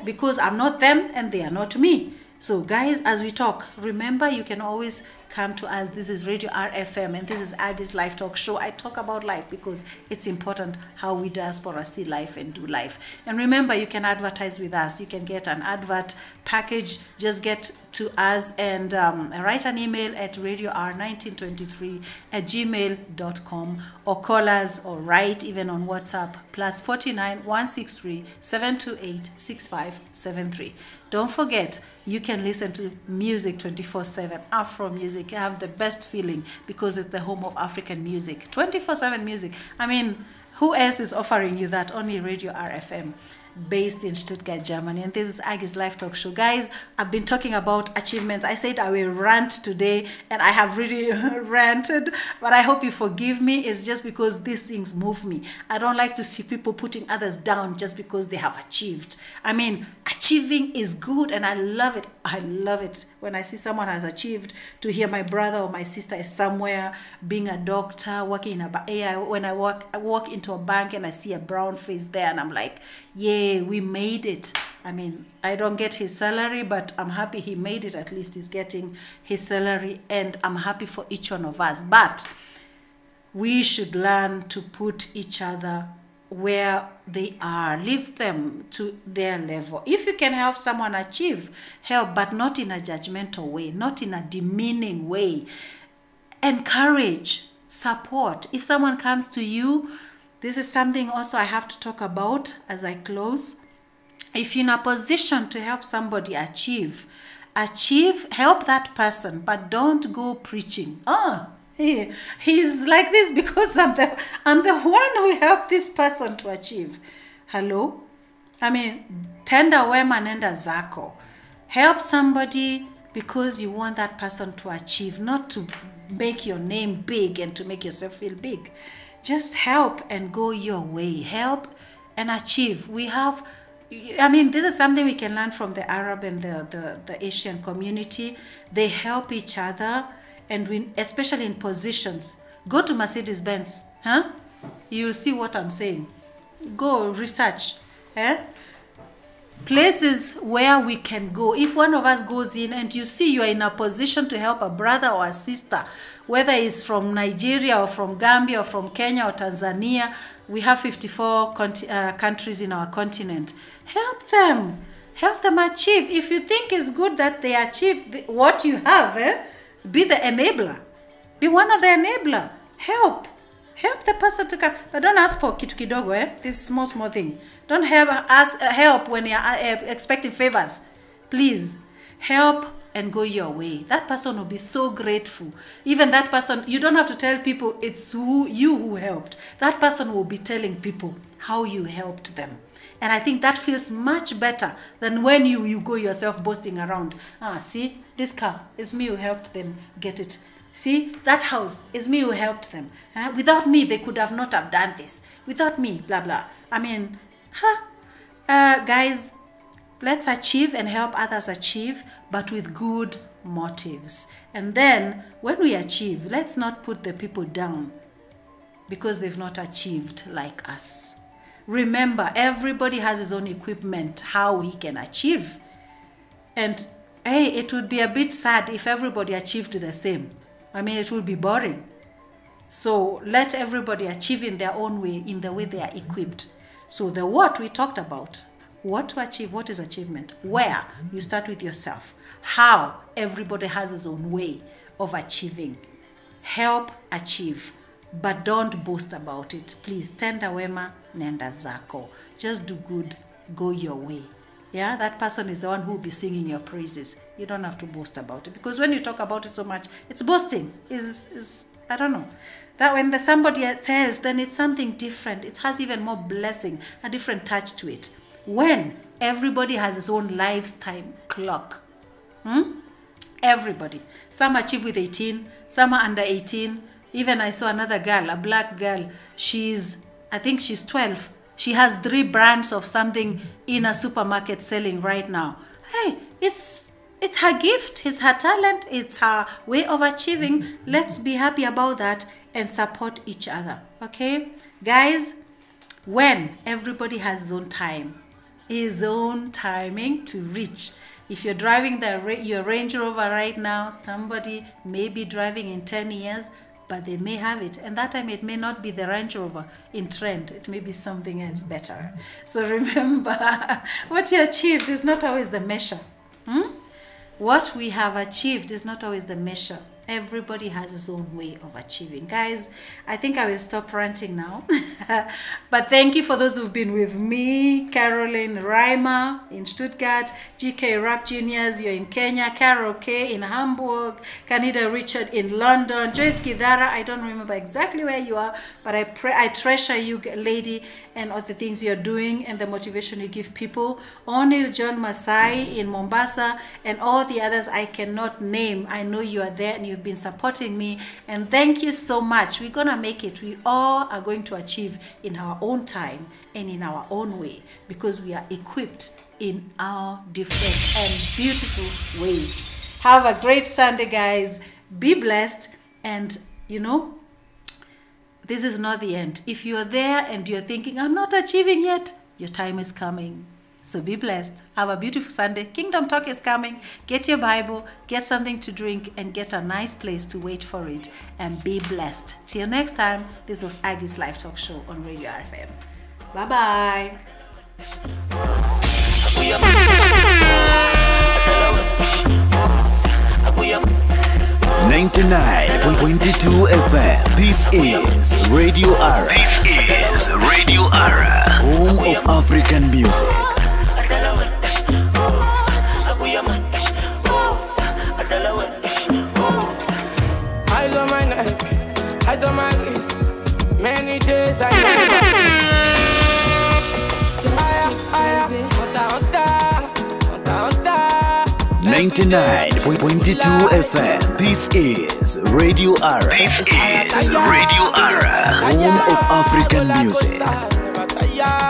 S3: because I'm not them and they are not me. So guys, as we talk, remember you can always come to us. This is Radio RFM and this is AGGYS Life Talk Show. I talk about life because it's important how we diaspora see life and do life. And remember, you can advertise with us. You can get an advert package. Just get to us and write an email at radior1923@gmail.com or call us or write even on WhatsApp +49 163 728 6573. Don't forget, you can listen to music 24/7. Afromusic, have the best feeling because it's the home of African music. 24/7 music. I mean, who else is offering you that? Only Radio RFM, based in Stuttgart, Germany. And this is AGGYS Live Talk Show. Guys, I've been talking about achievements. I said I will rant today, and I have really ranted, but I hope you forgive me. It's just because these things move me. I don't like to see people putting others down just because they have achieved. I mean, achieving is good, and I love it. I love it when I see someone has achieved, to hear my brother or my sister is somewhere, being a doctor, working in when I walk into a bank and I see a brown face there, and I'm like, yeah, we made it. I mean, I don't get his salary, but I'm happy he made it. At least he's getting his salary, and I'm happy for each one of us. But we should learn to put each other where they are, lift them to their level. If you can help someone achieve, help, but not in a judgmental way, not in a demeaning way. Encourage, support. If someone comes to you, this is something also I have to talk about as I close. If you're in a position to help somebody achieve, help that person, but don't go preaching. He's like this because I'm the one who helped this person to achieve. Hello? I mean, tenda wema nenda zako. Help somebody because you want that person to achieve, not to make your name big and to make yourself feel big. Just help and go your way. Help and achieve. This is something we can learn from the Arab and the Asian community. They help each other, and especially in positions. Go to Mercedes-Benz. You'll see what I'm saying. Go research. Places where we can go. If one of us goes in and you see you are in a position to help a brother or a sister, whether it's from Nigeria or from Gambia or from Kenya or Tanzania, we have 54 countries in our continent. Help them. Help them achieve. If you think it's good that they achieve what you have, be the enabler. Be one of the enabler. Help. Help the person to come. But don't ask for kitu kidogo, This small thing. Don't ask help when you're expecting favors. Please, help and go your way. That person will be so grateful. Even that person, you don't have to tell people it's you who helped. That person will be telling people how you helped them. And I think that feels much better than when you go yourself boasting around. See, this car, it's me who helped them get it. See, that house, is me who helped them. Without me, they could have not have done this. Without me, blah, blah. I mean, guys, let's achieve and help others achieve, but with good motives. And then, when we achieve, let's not put the people down because they've not achieved like us. Remember, everybody has his own equipment, how he can achieve. And, hey, it would be a bit sad if everybody achieved the same. I mean, it would be boring. So let everybody achieve in their own way, in the way they are equipped. So the what we talked about, what to achieve, what is achievement, where, you start with yourself. How, everybody has his own way of achieving. Help achieve, but don't boast about it. Please, tenda wema, nenda zako. Just do good, go your way. Yeah, that person is the one who will be singing your praises. You don't have to boast about it. Because when you talk about it so much, it's boasting. I don't know. That when somebody tells, then it's something different. It has even more blessing, a different touch to it. When everybody has his own lifetime clock. Everybody. Some achieve with 18, some are under 18. Even I saw another girl, a black girl. I think she's 12. She has 3 brands of something in a supermarket selling right now. Hey, it's her gift, it's her talent, it's her way of achieving. Let's be happy about that and support each other, okay? Guys, when everybody has his own time, his own timing to reach. If you're driving your Range Rover right now, somebody may be driving in 10 years, but they may have it. And that time it may not be the Range Rover in trend. It may be something else better. So remember, what you achieved is not always the measure. what we have achieved is not always the measure. Everybody has his own way of achieving. Guys, I think I will stop ranting now. But thank you for those who've been with me. Caroline Reimer in Stuttgart, GK Rap Juniors, you're in Kenya, Carol K in Hamburg, Canida Richard in London, Joyce Kidara, I don't remember exactly where you are, but I treasure you, lady, and all the things you're doing and the motivation you give people. Onil John Masai in Mombasa, and all the others I cannot name. I know you are there and you've been supporting me, and thank you so much. We're gonna make it. We all are going to achieve in our own time and in our own way, because we are equipped in our different and beautiful ways. Have a great Sunday, guys. Be blessed, and you know, this is not the end. If you're there and you're thinking, I'm not achieving yet, your time is coming. So be blessed. Have a beautiful Sunday. Kingdom Talk is coming. Get your Bible, get something to drink, and get a nice place to wait for it. And be blessed. Till next time, this was AGGYS Live Talk Show on Radio RFM. Bye-bye.
S1: 99.22 FM. This is Radio Ara.
S7: This is Radio Ara,
S1: home of African music.
S5: Eyes on my neck, eyes on my wrist. Many days I never
S1: 99.22 FM. This is Radio Ara.
S7: This is Radio Ara,
S1: home of African music.